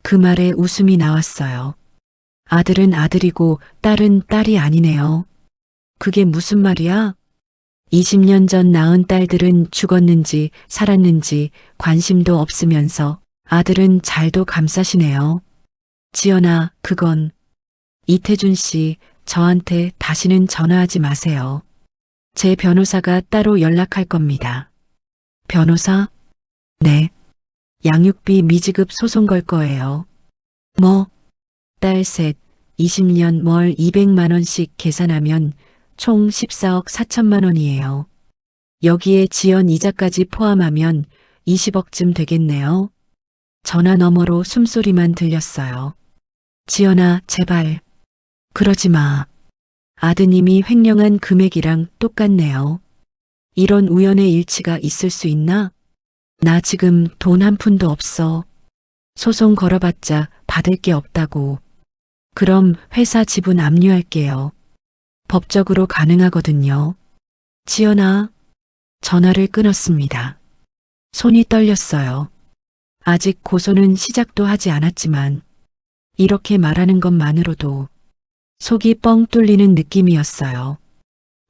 그 말에 웃음이 나왔어요. 아들은 아들이고 딸은 딸이 아니네요. 그게 무슨 말이야? 20년 전 낳은 딸들은 죽었는지 살았는지 관심도 없으면서 아들은 잘도 감싸시네요. 지연아, 그건. 이태준 씨, 저한테 다시는 전화하지 마세요. 제 변호사가 따로 연락할 겁니다. 변호사? 네. 양육비 미지급 소송 걸 거예요. 뭐? 딸 셋, 20년 월 200만 원씩 계산하면 총 14억 4천만 원이에요. 여기에 지연 이자까지 포함하면 20억쯤 되겠네요. 전화 너머로 숨소리만 들렸어요. 지연아, 제발. 그러지 마. 아드님이 횡령한 금액이랑 똑같네요. 이런 우연의 일치가 있을 수 있나? 나 지금 돈 한 푼도 없어. 소송 걸어봤자 받을 게 없다고. 그럼 회사 지분 압류할게요. 법적으로 가능하거든요. 지연아. 전화를 끊었습니다. 손이 떨렸어요. 아직 고소는 시작도 하지 않았지만 이렇게 말하는 것만으로도 속이 뻥 뚫리는 느낌이었어요.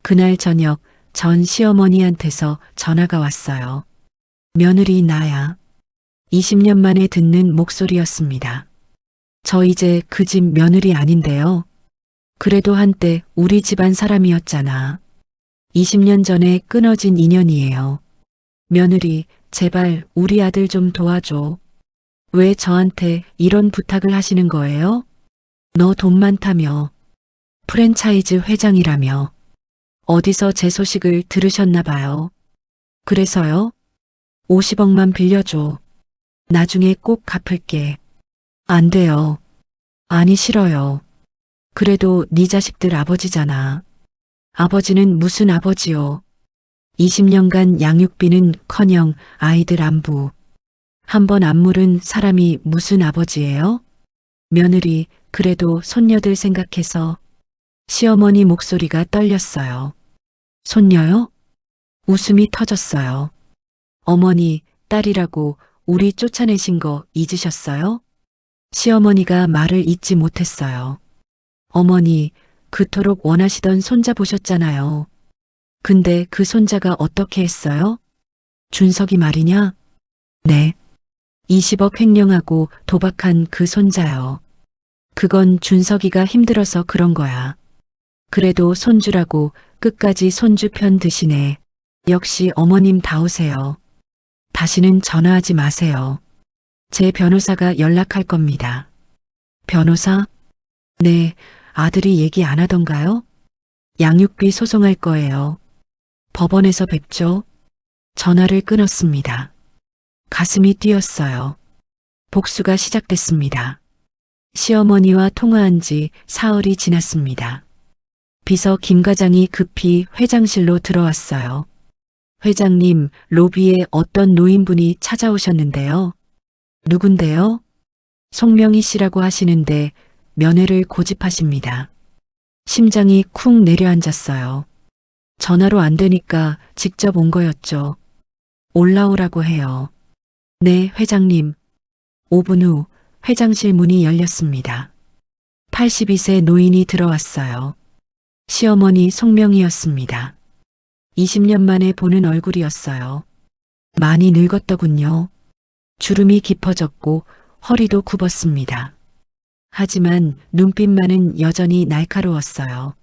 그날 저녁 전 시어머니한테서 전화가 왔어요. 며느리 나야. 20년 만에 듣는 목소리였습니다. 저 이제 그 집 며느리 아닌데요. 그래도 한때 우리 집안 사람이었잖아. 20년 전에 끊어진 인연이에요. 며느리, 제발 우리 아들 좀 도와줘. 왜 저한테 이런 부탁을 하시는 거예요? 너 돈 많다며. 프랜차이즈 회장이라며. 어디서 제 소식을 들으셨나 봐요. 그래서요? 50억만 빌려줘. 나중에 꼭 갚을게. 안 돼요. 아니 싫어요. 그래도 네 자식들 아버지잖아. 아버지는 무슨 아버지요. 20년간 양육비는커녕 아이들 안부. 한 번 안 물은 사람이 무슨 아버지예요? 며느리, 그래도 손녀들 생각해서. 시어머니 목소리가 떨렸어요. 손녀요? 웃음이 터졌어요. 어머니, 딸이라고 우리 쫓아내신 거 잊으셨어요? 시어머니가 말을 잇지 못했어요. 어머니, 그토록 원하시던 손자 보셨잖아요. 근데 그 손자가 어떻게 했어요? 준석이 말이냐? 네. 20억 횡령하고 도박한 그 손자요. 그건 준석이가 힘들어서 그런 거야. 그래도 손주라고 끝까지 손주 편 드시네. 역시 어머님 다우세요. 다시는 전화하지 마세요. 제 변호사가 연락할 겁니다. 변호사? 네, 아들이 얘기 안 하던가요? 양육비 소송할 거예요. 법원에서 뵙죠. 전화를 끊었습니다. 가슴이 뛰었어요. 복수가 시작됐습니다. 시어머니와 통화한 지 사흘이 지났습니다. 비서 김 과장이 급히 회장실로 들어왔어요. 회장님, 로비에 어떤 노인분이 찾아오셨는데요. 누군데요? 송명희 씨라고 하시는데 면회를 고집하십니다. 심장이 쿵 내려앉았어요. 전화로 안 되니까 직접 온 거였죠. 올라오라고 해요. 네, 회장님. 5분 후 회장실 문이 열렸습니다. 82세 노인이 들어왔어요. 시어머니 송명이었습니다. 20년 만에 보는 얼굴이었어요. 많이 늙었더군요. 주름이 깊어졌고 허리도 굽었습니다. 하지만 눈빛만은 여전히 날카로웠어요.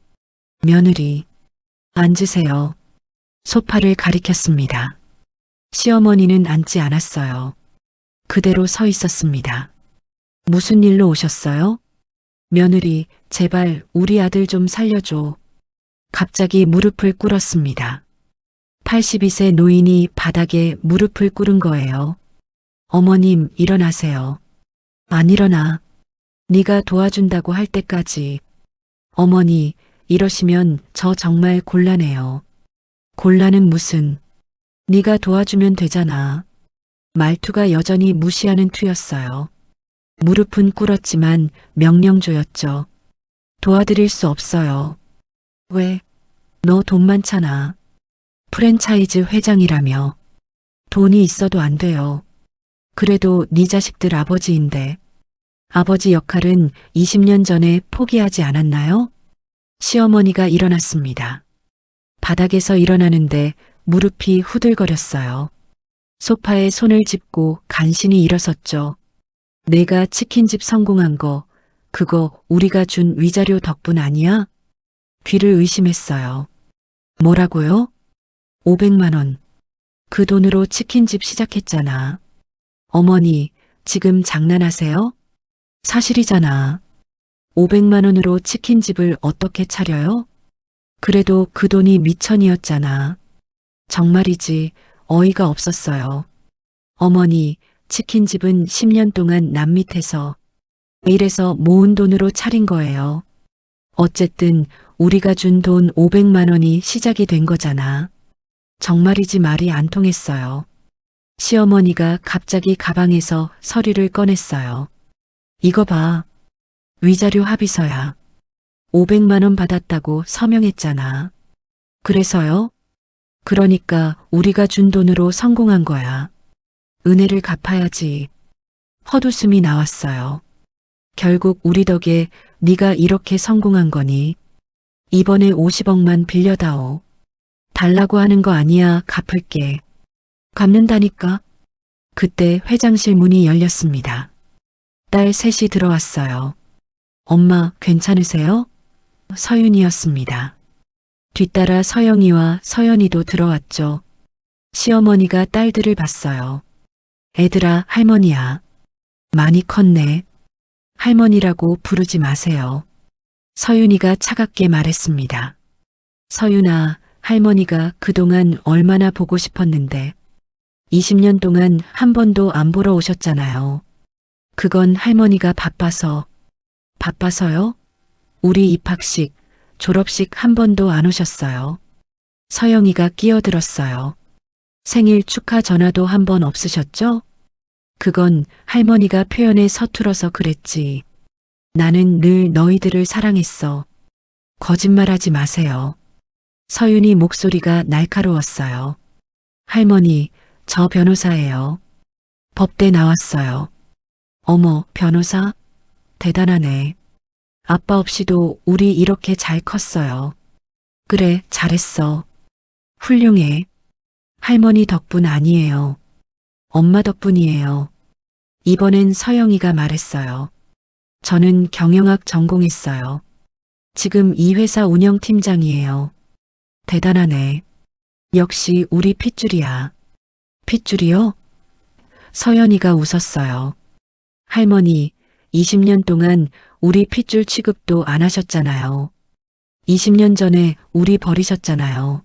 며느리, 앉으세요. 소파를 가리켰습니다. 시어머니는 앉지 않았어요. 그대로 서 있었습니다. 무슨 일로 오셨어요? 며느리, 제발 우리 아들 좀 살려줘. 갑자기 무릎을 꿇었습니다. 82세 노인이 바닥에 무릎을 꿇은 거예요. 어머님, 일어나세요. 안 일어나. 네가 도와준다고 할 때까지. 어머니, 이러시면 저 정말 곤란해요. 곤란은 무슨. 네가 도와주면 되잖아. 말투가 여전히 무시하는 투였어요. 무릎은 꿇었지만 명령조였죠. 도와드릴 수 없어요. 왜? 너 돈 많잖아. 프랜차이즈 회장이라며. 돈이 있어도 안 돼요. 그래도 네 자식들 아버지인데. 아버지 역할은 20년 전에 포기하지 않았나요? 시어머니가 일어났습니다. 바닥에서 일어나는데 무릎이 후들거렸어요. 소파에 손을 짚고 간신히 일어섰죠. 내가 치킨집 성공한 거, 그거 우리가 준 위자료 덕분 아니야? 귀를 의심했어요. 뭐라고요? 500만 원. 그 돈으로 치킨집 시작했잖아. 어머니, 지금 장난하세요? 사실이잖아. 500만 원으로 치킨집을 어떻게 차려요? 그래도 그 돈이 미천이었잖아. 정말이지 어이가 없었어요. 어머니, 치킨집은 10년 동안 남 밑에서 일해서 모은 돈으로 차린 거예요. 어쨌든 우리가 준 돈 500만 원이 시작이 된 거잖아. 정말이지 말이 안 통했어요. 시어머니가 갑자기 가방에서 서류를 꺼냈어요. 이거 봐. 위자료 합의서야. 500만 원 받았다고 서명했잖아. 그래서요? 그러니까 우리가 준 돈으로 성공한 거야. 은혜를 갚아야지. 헛웃음이 나왔어요. 결국 우리 덕에 네가 이렇게 성공한 거니. 이번에 50억만 빌려다오. 달라고 하는 거 아니야. 갚을게. 갚는다니까. 그때 회장실 문이 열렸습니다. 딸 셋이 들어왔어요. 엄마, 괜찮으세요? 서윤이었습니다. 뒤따라 서영이와 서연이도 들어왔죠. 시어머니가 딸들을 봤어요. 애들아, 할머니야. 많이 컸네. 할머니라고 부르지 마세요. 서윤이가 차갑게 말했습니다. 서윤아, 할머니가 그동안 얼마나 보고 싶었는데 20년 동안 한 번도 안 보러 오셨잖아요. 그건 할머니가 바빠서. 바빠서요? 우리 입학식, 졸업식 한 번도 안 오셨어요. 서영이가 끼어들었어요. 생일 축하 전화도 한 번 없으셨죠? 그건 할머니가 표현에 서툴어서 그랬지. 나는 늘 너희들을 사랑했어. 거짓말하지 마세요. 서윤이 목소리가 날카로웠어요. 할머니, 저 변호사예요. 법대 나왔어요. 어머, 변호사? 대단하네. 아빠 없이도 우리 이렇게 잘 컸어요. 그래, 잘했어. 훌륭해. 할머니 덕분 아니에요. 엄마 덕분이에요. 이번엔 서영이가 말했어요. 저는 경영학 전공했어요. 지금 이 회사 운영팀장이에요. 대단하네. 역시 우리 핏줄이야. 핏줄이요? 서연이가 웃었어요. 할머니, 20년 동안 우리 핏줄 취급도 안 하셨잖아요. 20년 전에 우리 버리셨잖아요.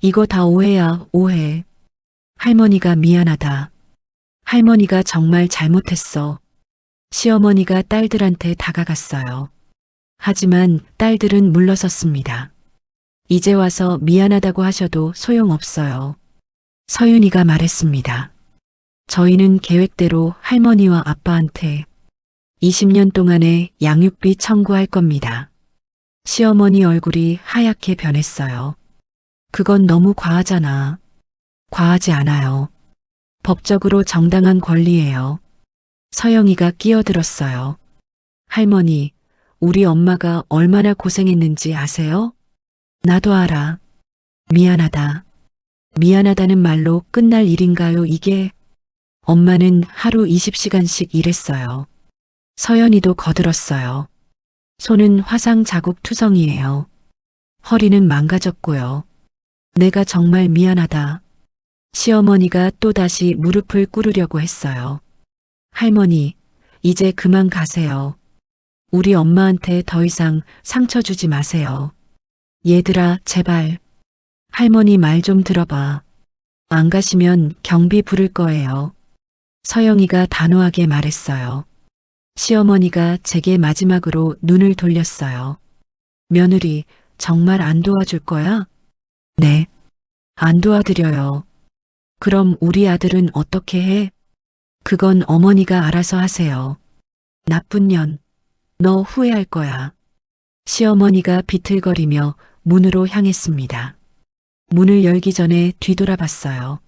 이거 다 오해야, 오해. 할머니가 미안하다. 할머니가 정말 잘못했어. 시어머니가 딸들한테 다가갔어요. 하지만 딸들은 물러섰습니다. 이제 와서 미안하다고 하셔도 소용없어요. 서윤이가 말했습니다. 저희는 계획대로 할머니와 아빠한테 20년 동안의 양육비 청구할 겁니다. 시어머니 얼굴이 하얗게 변했어요. 그건 너무 과하잖아. 과하지 않아요. 법적으로 정당한 권리예요. 서영이가 끼어들었어요. 할머니, 우리 엄마가 얼마나 고생했는지 아세요? 나도 알아. 미안하다. 미안하다는 말로 끝날 일인가요, 이게? 엄마는 하루 20시간씩 일했어요. 서연이도 거들었어요. 손은 화상 자국 투성이에요. 허리는 망가졌고요. 내가 정말 미안하다. 시어머니가 또다시 무릎을 꿇으려고 했어요. 할머니, 이제 그만 가세요. 우리 엄마한테 더 이상 상처 주지 마세요. 얘들아, 제발. 할머니 말 좀 들어봐. 안 가시면 경비 부를 거예요. 서영이가 단호하게 말했어요. 시어머니가 제게 마지막으로 눈을 돌렸어요. 며느리, 정말 안 도와줄 거야? 네. 안 도와드려요. 그럼 우리 아들은 어떻게 해? 그건 어머니가 알아서 하세요. 나쁜 년, 너 후회할 거야. 시어머니가 비틀거리며 문으로 향했습니다. 문을 열기 전에 뒤돌아봤어요.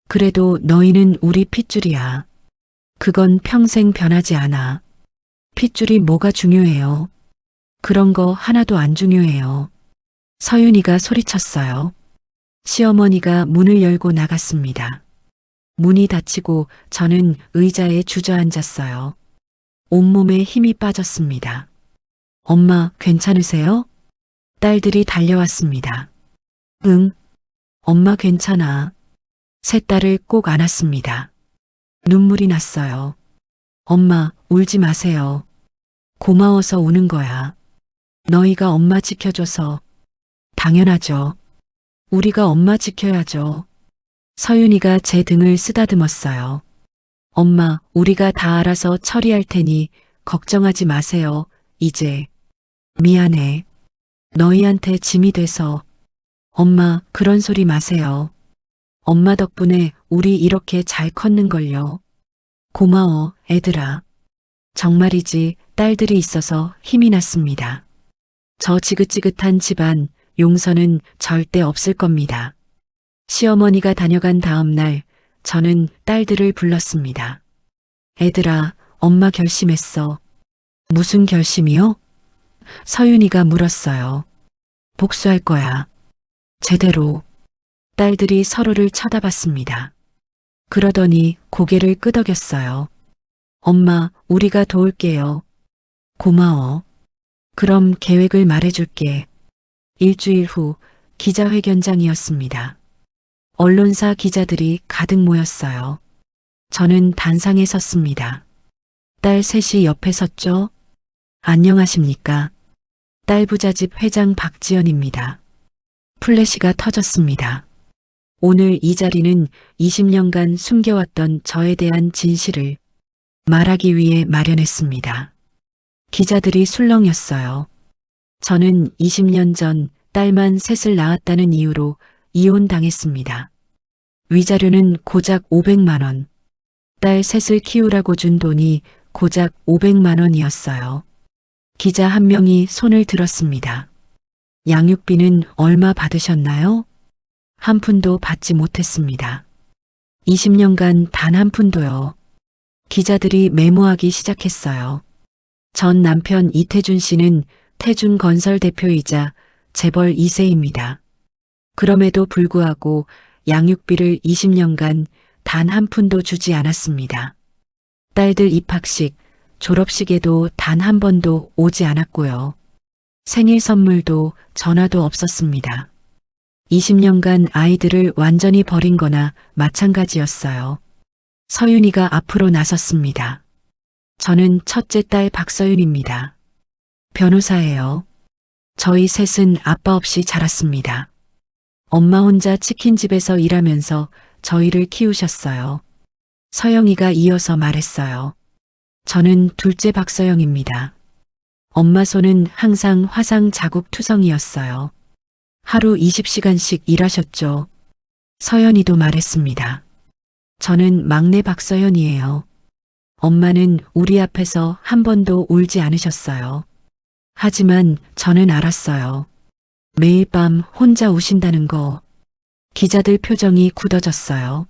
그래도 너희는 우리 핏줄이야. 그건 평생 변하지 않아. 핏줄이 뭐가 중요해요? 그런 거 하나도 안 중요해요. 서윤이가 소리쳤어요. 시어머니가 문을 열고 나갔습니다. 문이 닫히고 저는 의자에 주저앉았어요. 온몸에 힘이 빠졌습니다. 엄마, 괜찮으세요? 딸들이 달려왔습니다. 응, 엄마 괜찮아. 세 딸을 꼭 안았습니다. 눈물이 났어요. 엄마, 울지 마세요. 고마워서 우는 거야. 너희가 엄마 지켜줘서. 당연하죠. 우리가 엄마 지켜야죠. 서윤이가 제 등을 쓰다듬었어요. 엄마, 우리가 다 알아서 처리할 테니 걱정하지 마세요. 이제. 미안해. 너희한테 짐이 돼서. 엄마, 그런 소리 마세요. 엄마 덕분에 우리 이렇게 잘 컸는걸요. 고마워, 애들아. 정말이지, 딸들이 있어서 힘이 났습니다. 저 지긋지긋한 집안 용서는 절대 없을 겁니다. 시어머니가 다녀간 다음 날 저는 딸들을 불렀습니다. 애들아, 엄마 결심했어. 무슨 결심이요? 서윤이가 물었어요. 복수할 거야. 제대로. 딸들이 서로를 쳐다봤습니다. 그러더니 고개를 끄덕였어요. 엄마, 우리가 도울게요. 고마워. 그럼 계획을 말해줄게. 일주일 후 기자회견장이었습니다. 언론사 기자들이 가득 모였어요. 저는 단상에 섰습니다. 딸 셋이 옆에 섰죠? 안녕하십니까? 딸 부잣집 회장 박지연입니다. 플래시가 터졌습니다. 오늘 이 자리는 20년간 숨겨왔던 저에 대한 진실을 말하기 위해 마련했습니다. 기자들이 술렁였어요. 저는 20년 전 딸만 셋을 낳았다는 이유로 이혼당했습니다. 위자료는 고작 500만 원. 딸 셋을 키우라고 준 돈이 고작 500만 원이었어요. 기자 한 명이 손을 들었습니다. 양육비는 얼마 받으셨나요? 한 푼도 받지 못했습니다. 20년간 단 한 푼도요. 기자들이 메모하기 시작했어요. 전 남편 이태준 씨는 태준건설 대표이자 재벌 2세입니다. 그럼에도 불구하고 양육비를 20년간 단 한 푼도 주지 않았습니다. 딸들 입학식, 졸업식에도 단 한 번도 오지 않았고요. 생일 선물도 전화도 없었습니다. 20년간 아이들을 완전히 버린 거나 마찬가지였어요. 서윤이가 앞으로 나섰습니다. 저는 첫째 딸 박서윤입니다. 변호사예요. 저희 셋은 아빠 없이 자랐습니다. 엄마 혼자 치킨집에서 일하면서 저희를 키우셨어요. 서영이가 이어서 말했어요. 저는 둘째 박서영입니다. 엄마 손은 항상 화상 자국 투성이었어요. 하루 20시간씩 일하셨죠. 서연이도 말했습니다. 저는 막내 박서연이에요. 엄마는 우리 앞에서 한 번도 울지 않으셨어요. 하지만 저는 알았어요. 매일 밤 혼자 우신다는 거. 기자들 표정이 굳어졌어요.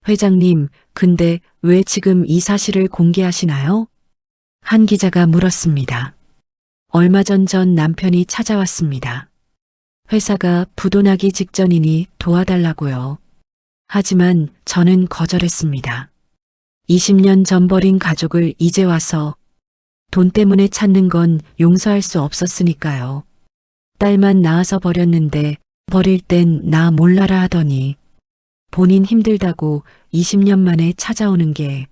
회장님, 근데 왜 지금 이 사실을 공개하시나요? 한 기자가 물었습니다. 얼마 전 남편이 찾아왔습니다. 회사가 부도나기 직전이니 도와달라고요. 하지만 저는 거절했습니다. 20년 전 버린 가족을 이제 와서 돈 때문에 찾는 건 용서할 수 없었으니까요. 딸만 낳아서 버렸는데 버릴 땐 나 몰라라 하더니 본인 힘들다고 20년 만에 찾아오는 게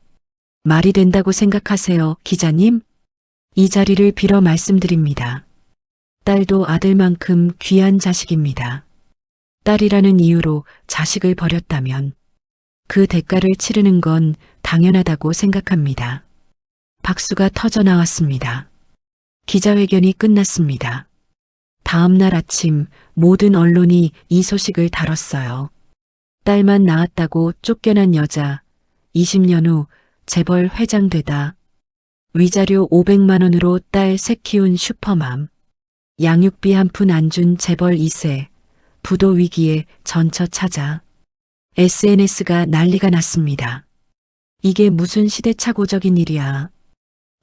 말이 된다고 생각하세요, 기자님? 이 자리를 빌어 말씀드립니다. 딸도 아들만큼 귀한 자식입니다. 딸이라는 이유로 자식을 버렸다면 그 대가를 치르는 건 당연하다고 생각합니다. 박수가 터져 나왔습니다. 기자회견이 끝났습니다. 다음 날 아침 모든 언론이 이 소식을 다뤘어요. 딸만 낳았다고 쫓겨난 여자, 20년 후 재벌 회장 되다. 위자료 500만 원으로 딸 셋 키운 슈퍼맘. 양육비 한 푼 안 준 재벌 2세. 부도 위기에 전처 찾아. SNS가 난리가 났습니다. 이게 무슨 시대착오적인 일이야.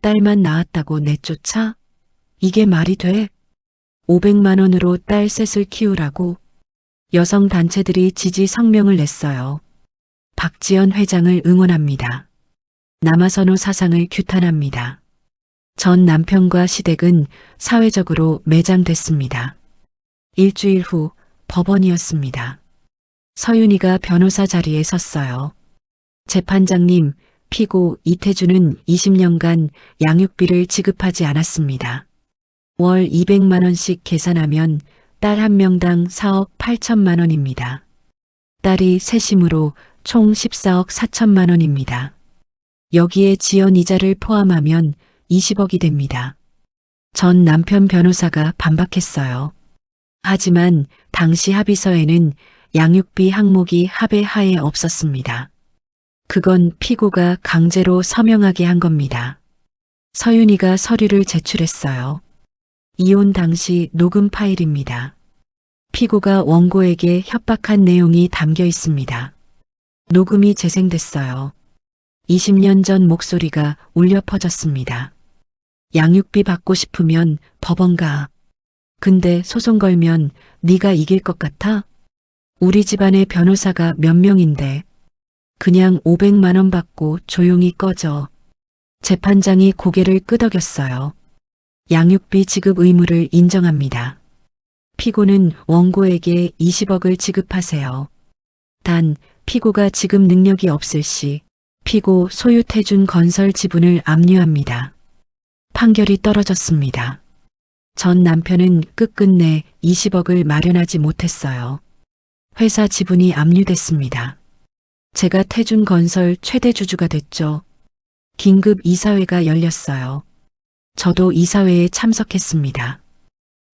딸만 낳았다고 내쫓아? 이게 말이 돼? 500만 원으로 딸 셋을 키우라고? 여성 단체들이 지지 성명을 냈어요. 박지연 회장을 응원합니다. 남아선호 사상을 규탄합니다. 전 남편과 시댁은 사회적으로 매장됐습니다. 일주일 후 법원이었습니다. 서윤이가 변호사 자리에 섰어요. 재판장님, 피고 이태준은 20년간 양육비를 지급하지 않았습니다. 월 200만 원씩 계산하면 딸 한 명당 4억 8천만 원입니다. 딸이 셋이므로 총 14억 4천만 원입니다. 여기에 지연 이자를 포함하면 20억이 됩니다. 전 남편 변호사가 반박했어요. 하지만 당시 합의서에는 양육비 항목이 합의 하에 없었습니다. 그건 피고가 강제로 서명하게 한 겁니다. 서윤이가 서류를 제출했어요. 이혼 당시 녹음 파일입니다. 피고가 원고에게 협박한 내용이 담겨 있습니다. 녹음이 재생됐어요. 20년 전 목소리가 울려 퍼졌습니다. 양육비 받고 싶으면 법원 가. 근데 소송 걸면 네가 이길 것 같아? 우리 집안에 변호사가 몇 명인데 그냥 500만 원 받고 조용히 꺼져. 재판장이 고개를 끄덕였어요. 양육비 지급 의무를 인정합니다. 피고는 원고에게 20억을 지급하세요. 단 피고가 지급 능력이 없을 시 피고 소유 태준 건설 지분을 압류합니다. 판결이 떨어졌습니다. 전 남편은 끝끝내 20억을 마련하지 못했어요. 회사 지분이 압류됐습니다. 제가 태준 건설 최대 주주가 됐죠. 긴급 이사회가 열렸어요. 저도 이사회에 참석했습니다.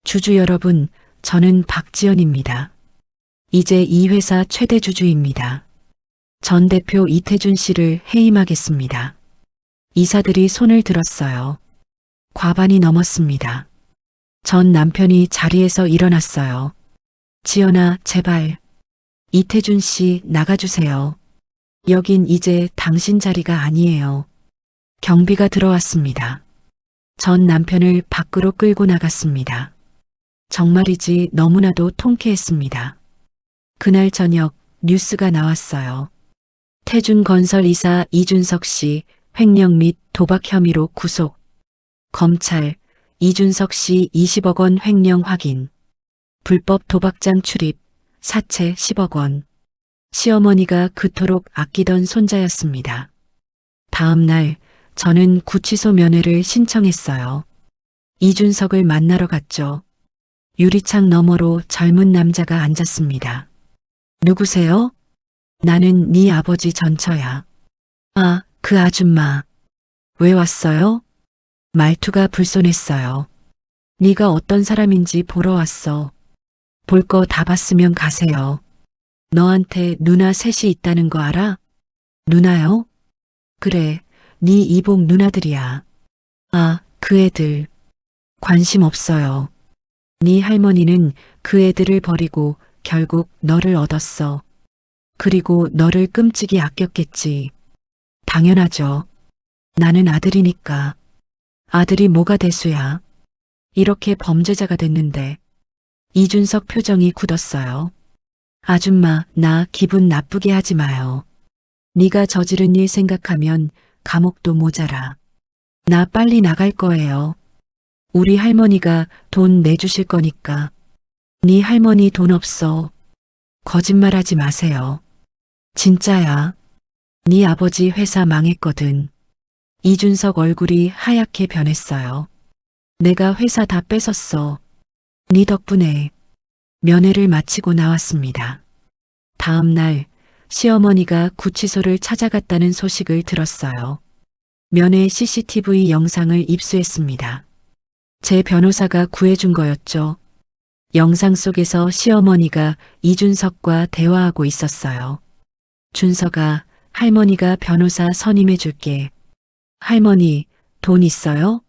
주주 여러분, 저는 박지연입니다. 이제 이 회사 최대 주주입니다. 전 대표 이태준 씨를 해임하겠습니다. 이사들이 손을 들었어요. 과반이 넘었습니다. 전 남편이 자리에서 일어났어요. 지연아, 제발. 이태준 씨 나가주세요. 여긴 이제 당신 자리가 아니에요. 경비가 들어왔습니다. 전 남편을 밖으로 끌고 나갔습니다. 정말이지 너무나도 통쾌했습니다. 그날 저녁 뉴스가 나왔어요. 태준건설 이사 이준석 씨 횡령 및 도박 혐의로 구속. 검찰 이준석 씨 20억 원 횡령 확인. 불법 도박장 출입, 사채 10억 원. 시어머니가 그토록 아끼던 손자였습니다. 다음 날 저는 구치소 면회를 신청했어요. 이준석을 만나러 갔죠. 유리창 너머로 젊은 남자가 앉았습니다. 누구세요? 나는 네 아버지 전처야. 아, 그 아줌마. 왜 왔어요? 말투가 불손했어요. 네가 어떤 사람인지 보러 왔어. 볼 거 다 봤으면 가세요. 너한테 누나 셋이 있다는 거 알아? 누나요? 그래, 네 이복 누나들이야. 아, 그 애들. 관심 없어요. 네 할머니는 그 애들을 버리고 결국 너를 얻었어. 그리고 너를 끔찍이 아꼈겠지. 당연하죠. 나는 아들이니까. 아들이 뭐가 대수야. 이렇게 범죄자가 됐는데. 이준석 표정이 굳었어요. 아줌마, 나 기분 나쁘게 하지 마요. 네가 저지른 일 생각하면 감옥도 모자라. 나 빨리 나갈 거예요. 우리 할머니가 돈 내주실 거니까. 네 할머니 돈 없어. 거짓말하지 마세요. 진짜야. 네 아버지 회사 망했거든. 이준석 얼굴이 하얗게 변했어요. 내가 회사 다 뺏었어. 네 덕분에. 면회를 마치고 나왔습니다. 다음 날 시어머니가 구치소를 찾아갔다는 소식을 들었어요. 면회 CCTV 영상을 입수했습니다. 제 변호사가 구해준 거였죠. 영상 속에서 시어머니가 이준석과 대화하고 있었어요. 준석아, 할머니가 변호사 선임해 줄게. 할머니, 돈 있어요?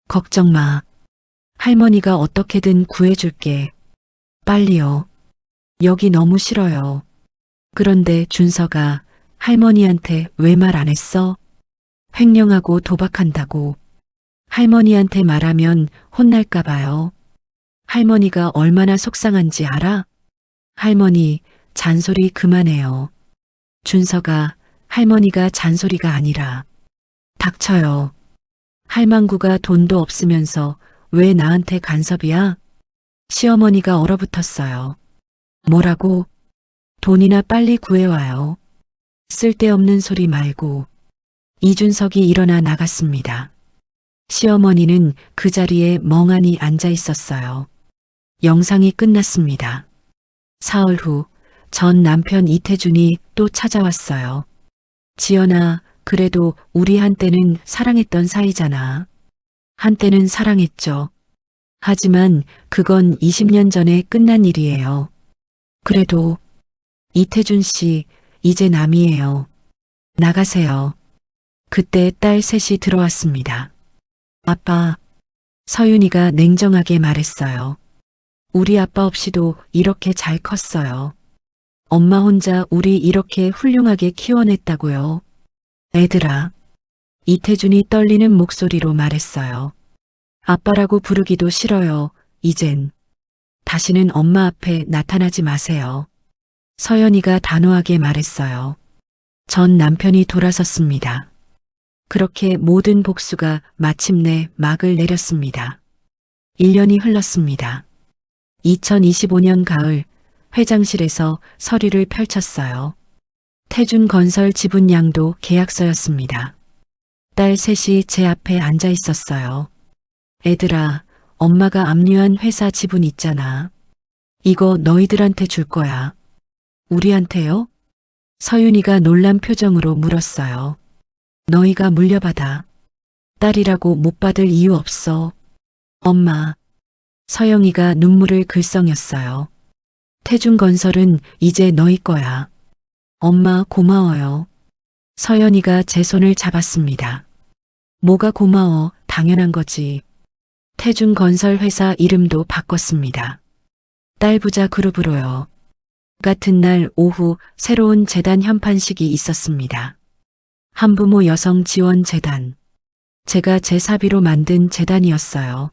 걱정 마. 할머니가 어떻게든 구해줄게. 빨리요. 여기 너무 싫어요. 그런데 준석아, 할머니한테 왜 말 안 했어? 횡령하고 도박한다고. 할머니한테 말하면 혼날까 봐요. 할머니가 얼마나 속상한지 알아? 할머니, 잔소리 그만해요. 준석아, 할머니가 잔소리가 아니라. 닥쳐요. 할망구가 돈도 없으면서 왜 나한테 간섭이야? 시어머니가 얼어붙었어요. 뭐라고? 돈이나 빨리 구해와요. 쓸데없는 소리 말고. 이준석이 일어나 나갔습니다. 시어머니는 그 자리에 멍하니 앉아 있었어요. 영상이 끝났습니다. 사흘 후 전 남편 이태준이 또 찾아왔어요. 지연아, 그래도 우리 한때는 사랑했던 사이잖아. 한때는 사랑했죠. 하지만 그건 20년 전에 끝난 일이에요. 그래도 이태준 씨, 이제 남이에요. 나가세요. 그때 딸 셋이 들어왔습니다. 아빠, 서윤이가 냉정하게 말했어요. 우리 아빠 없이도 이렇게 잘 컸어요. 엄마 혼자 우리 이렇게 훌륭하게 키워냈다고요. 애들아. 이태준이 떨리는 목소리로 말했어요. 아빠라고 부르기도 싫어요. 이젠. 다시는 엄마 앞에 나타나지 마세요. 서연이가 단호하게 말했어요. 전 남편이 돌아섰습니다. 그렇게 모든 복수가 마침내 막을 내렸습니다. 1년이 흘렀습니다. 2025년 가을 회장실에서 서류를 펼쳤어요. 태준건설 지분양도 계약서였습니다. 딸 셋이 제 앞에 앉아 있었어요. 애들아, 엄마가 압류한 회사 지분 있잖아. 이거 너희들한테 줄 거야. 우리한테요? 서윤이가 놀란 표정으로 물었어요. 너희가 물려받아. 딸이라고 못 받을 이유 없어. 엄마. 서영이가 눈물을 글썽였어요. 태준건설은 이제 너희 거야. 엄마 고마워요. 서연이가 제 손을 잡았습니다. 뭐가 고마워, 당연한 거지. 태준건설 회사 이름도 바꿨습니다. 딸부자 그룹으로요. 같은 날 오후 새로운 재단 현판식이 있었습니다. 한부모 여성 지원 재단. 제가 제 사비로 만든 재단이었어요.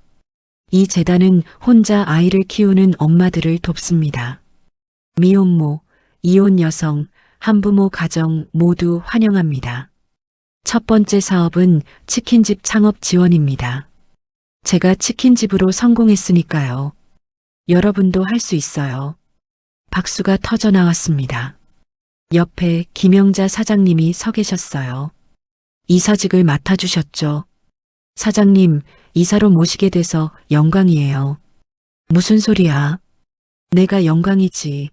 이 재단은 혼자 아이를 키우는 엄마들을 돕습니다. 미혼모, 이혼 여성, 한부모 가정 모두 환영합니다. 첫 번째 사업은 치킨집 창업 지원입니다. 제가 치킨집으로 성공했으니까요. 여러분도 할 수 있어요. 박수가 터져 나왔습니다. 옆에 김영자 사장님이 서 계셨어요. 이사직을 맡아주셨죠. 사장님, 이사로 모시게 돼서 영광이에요. 무슨 소리야? 내가 영광이지.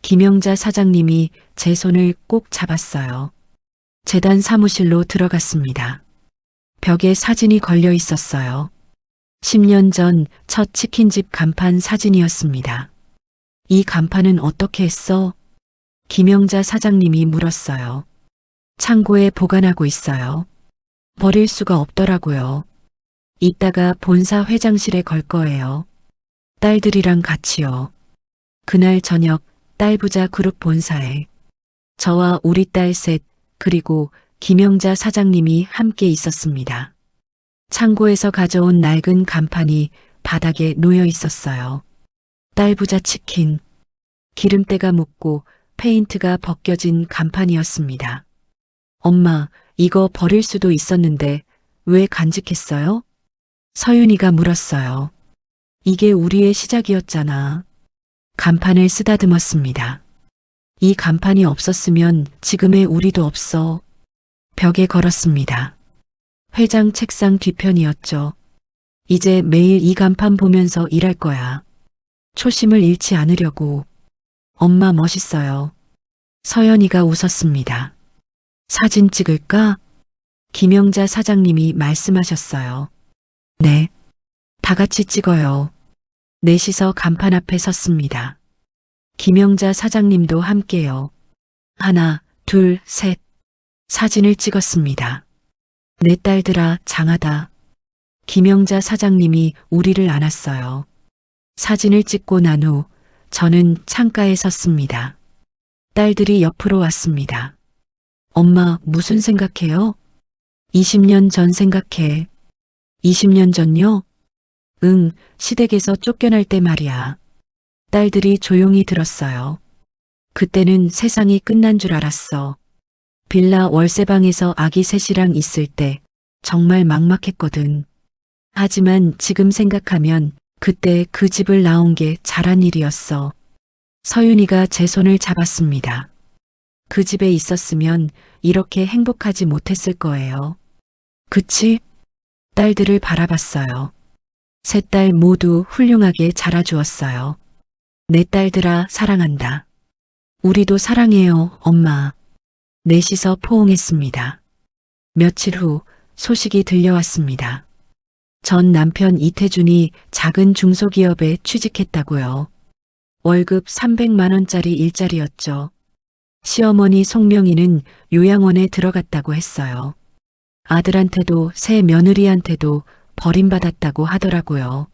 김영자 사장님이 제 손을 꼭 잡았어요. 재단 사무실로 들어갔습니다. 벽에 사진이 걸려 있었어요. 10년 전 첫 치킨집 간판 사진이었습니다. 이 간판은 어떻게 했어? 김영자 사장님이 물었어요. 창고에 보관하고 있어요. 버릴 수가 없더라고요. 이따가 본사 회장실에 걸 거예요. 딸들이랑 같이요. 그날 저녁 딸부자 그룹 본사에 저와 우리 딸 셋 그리고 김영자 사장님이 함께 있었습니다. 창고에서 가져온 낡은 간판이 바닥에 놓여 있었어요. 딸부자 치킨, 기름때가 묻고 페인트가 벗겨진 간판이었습니다. 엄마, 이거 버릴 수도 있었는데 왜 간직했어요? 서윤이가 물었어요. 이게 우리의 시작이었잖아. 간판을 쓰다듬었습니다. 이 간판이 없었으면 지금의 우리도 없어. 벽에 걸었습니다. 회장 책상 뒤편이었죠. 이제 매일 이 간판 보면서 일할 거야. 초심을 잃지 않으려고. 엄마 멋있어요. 서연이가 웃었습니다. 사진 찍을까? 김영자 사장님이 말씀하셨어요. 네. 다 같이 찍어요. 넷이서 간판 앞에 섰습니다. 김영자 사장님도 함께요. 하나, 둘, 셋. 사진을 찍었습니다. 내 딸들아, 장하다. 김영자 사장님이 우리를 안았어요. 사진을 찍고 난 후 저는 창가에 섰습니다. 딸들이 옆으로 왔습니다. 엄마, 무슨 생각해요? 20년 전 생각해. 20년 전요? 응, 시댁에서 쫓겨날 때 말이야. 딸들이 조용히 들었어요. 그때는 세상이 끝난 줄 알았어. 빌라 월세방에서 아기 셋이랑 있을 때 정말 막막했거든. 하지만 지금 생각하면 그때 그 집을 나온 게 잘한 일이었어. 서윤이가 제 손을 잡았습니다. 그 집에 있었으면 이렇게 행복하지 못했을 거예요. 그치? 딸들을 바라봤어요. 세 딸 모두 훌륭하게 자라주었어요. 내 딸들아, 사랑한다. 우리도 사랑해요, 엄마. 넷이서 포옹했습니다. 며칠 후 소식이 들려왔습니다. 전 남편 이태준이 작은 중소기업에 취직했다고요. 월급 300만 원짜리 일자리였죠. 시어머니 송명희는 요양원에 들어갔다고 했어요. 아들한테도 새 며느리한테도 버림받았다고 하더라고요.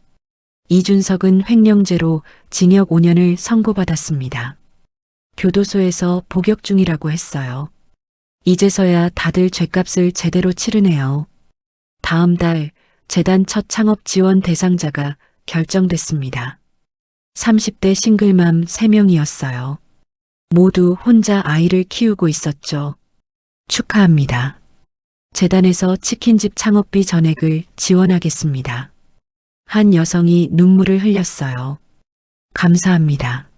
이준석은 횡령죄로 징역 5년을 선고받았습니다. 교도소에서 복역 중이라고 했어요. 이제서야 다들 죗값을 제대로 치르네요. 다음 달 재단 첫 창업 지원 대상자가 결정됐습니다. 30대 싱글맘 3명이었어요. 모두 혼자 아이를 키우고 있었죠. 축하합니다. 재단에서 치킨집 창업비 전액을 지원하겠습니다. 한 여성이 눈물을 흘렸어요. 감사합니다.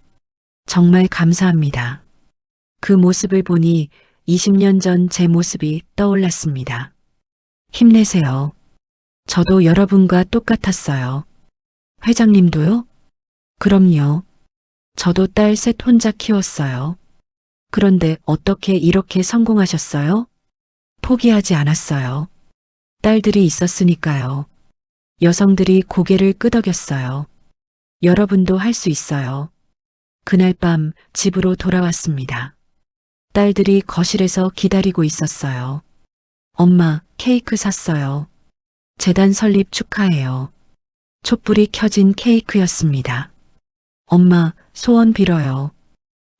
정말 감사합니다. 그 모습을 보니 20년 전 제 모습이 떠올랐습니다. 힘내세요. 저도 여러분과 똑같았어요. 회장님도요? 그럼요. 저도 딸 셋 혼자 키웠어요. 그런데 어떻게 이렇게 성공하셨어요? 포기하지 않았어요. 딸들이 있었으니까요. 여성들이 고개를 끄덕였어요. 여러분도 할 수 있어요. 그날 밤 집으로 돌아왔습니다. 딸들이 거실에서 기다리고 있었어요. 엄마, 케이크 샀어요. 재단 설립 축하해요. 촛불이 켜진 케이크였습니다. 엄마, 소원 빌어요.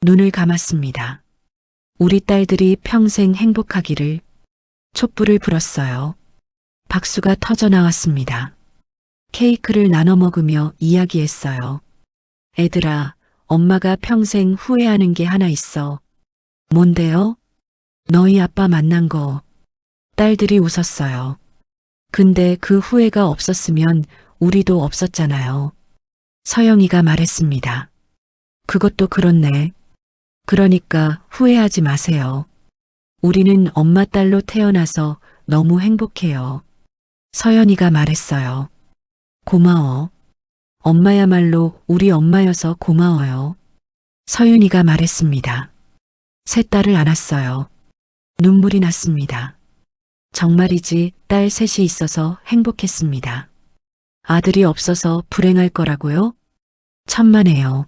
눈을 감았습니다. 우리 딸들이 평생 행복하기를. 촛불을 불었어요. 박수가 터져 나왔습니다. 케이크를 나눠 먹으며 이야기했어요. 애들아, 엄마가 평생 후회하는 게 하나 있어. 뭔데요? 너희 아빠 만난 거. 딸들이 웃었어요. 근데 그 후회가 없었으면 우리도 없었잖아요. 서영이가 말했습니다. 그것도 그렇네. 그러니까 후회하지 마세요. 우리는 엄마 딸로 태어나서 너무 행복해요. 서연이가 말했어요. 고마워. 엄마야말로 우리 엄마여서 고마워요. 서윤이가 말했습니다. 세 딸을 안았어요. 눈물이 났습니다. 정말이지 딸 셋이 있어서 행복했습니다. 아들이 없어서 불행할 거라고요? 천만에요.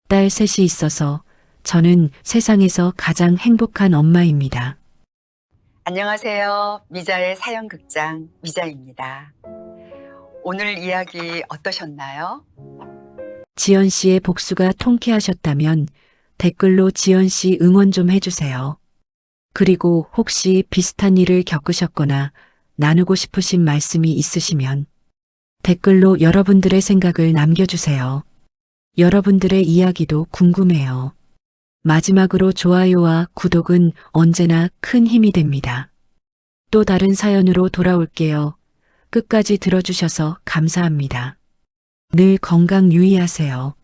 딸 셋이 있어서 저는 세상에서 가장 행복한 엄마입니다. 안녕하세요. 미자의 사연극장 미자입니다. 오늘 이야기 어떠셨나요? 지연 씨의 복수가 통쾌하셨다면 댓글로 지연 씨 응원 좀 해주세요. 그리고 혹시 비슷한 일을 겪으셨거나 나누고 싶으신 말씀이 있으시면 댓글로 여러분들의 생각을 남겨주세요. 여러분들의 이야기도 궁금해요. 마지막으로 좋아요와 구독은 언제나 큰 힘이 됩니다. 또 다른 사연으로 돌아올게요. 끝까지 들어주셔서 감사합니다. 늘 건강 유의하세요.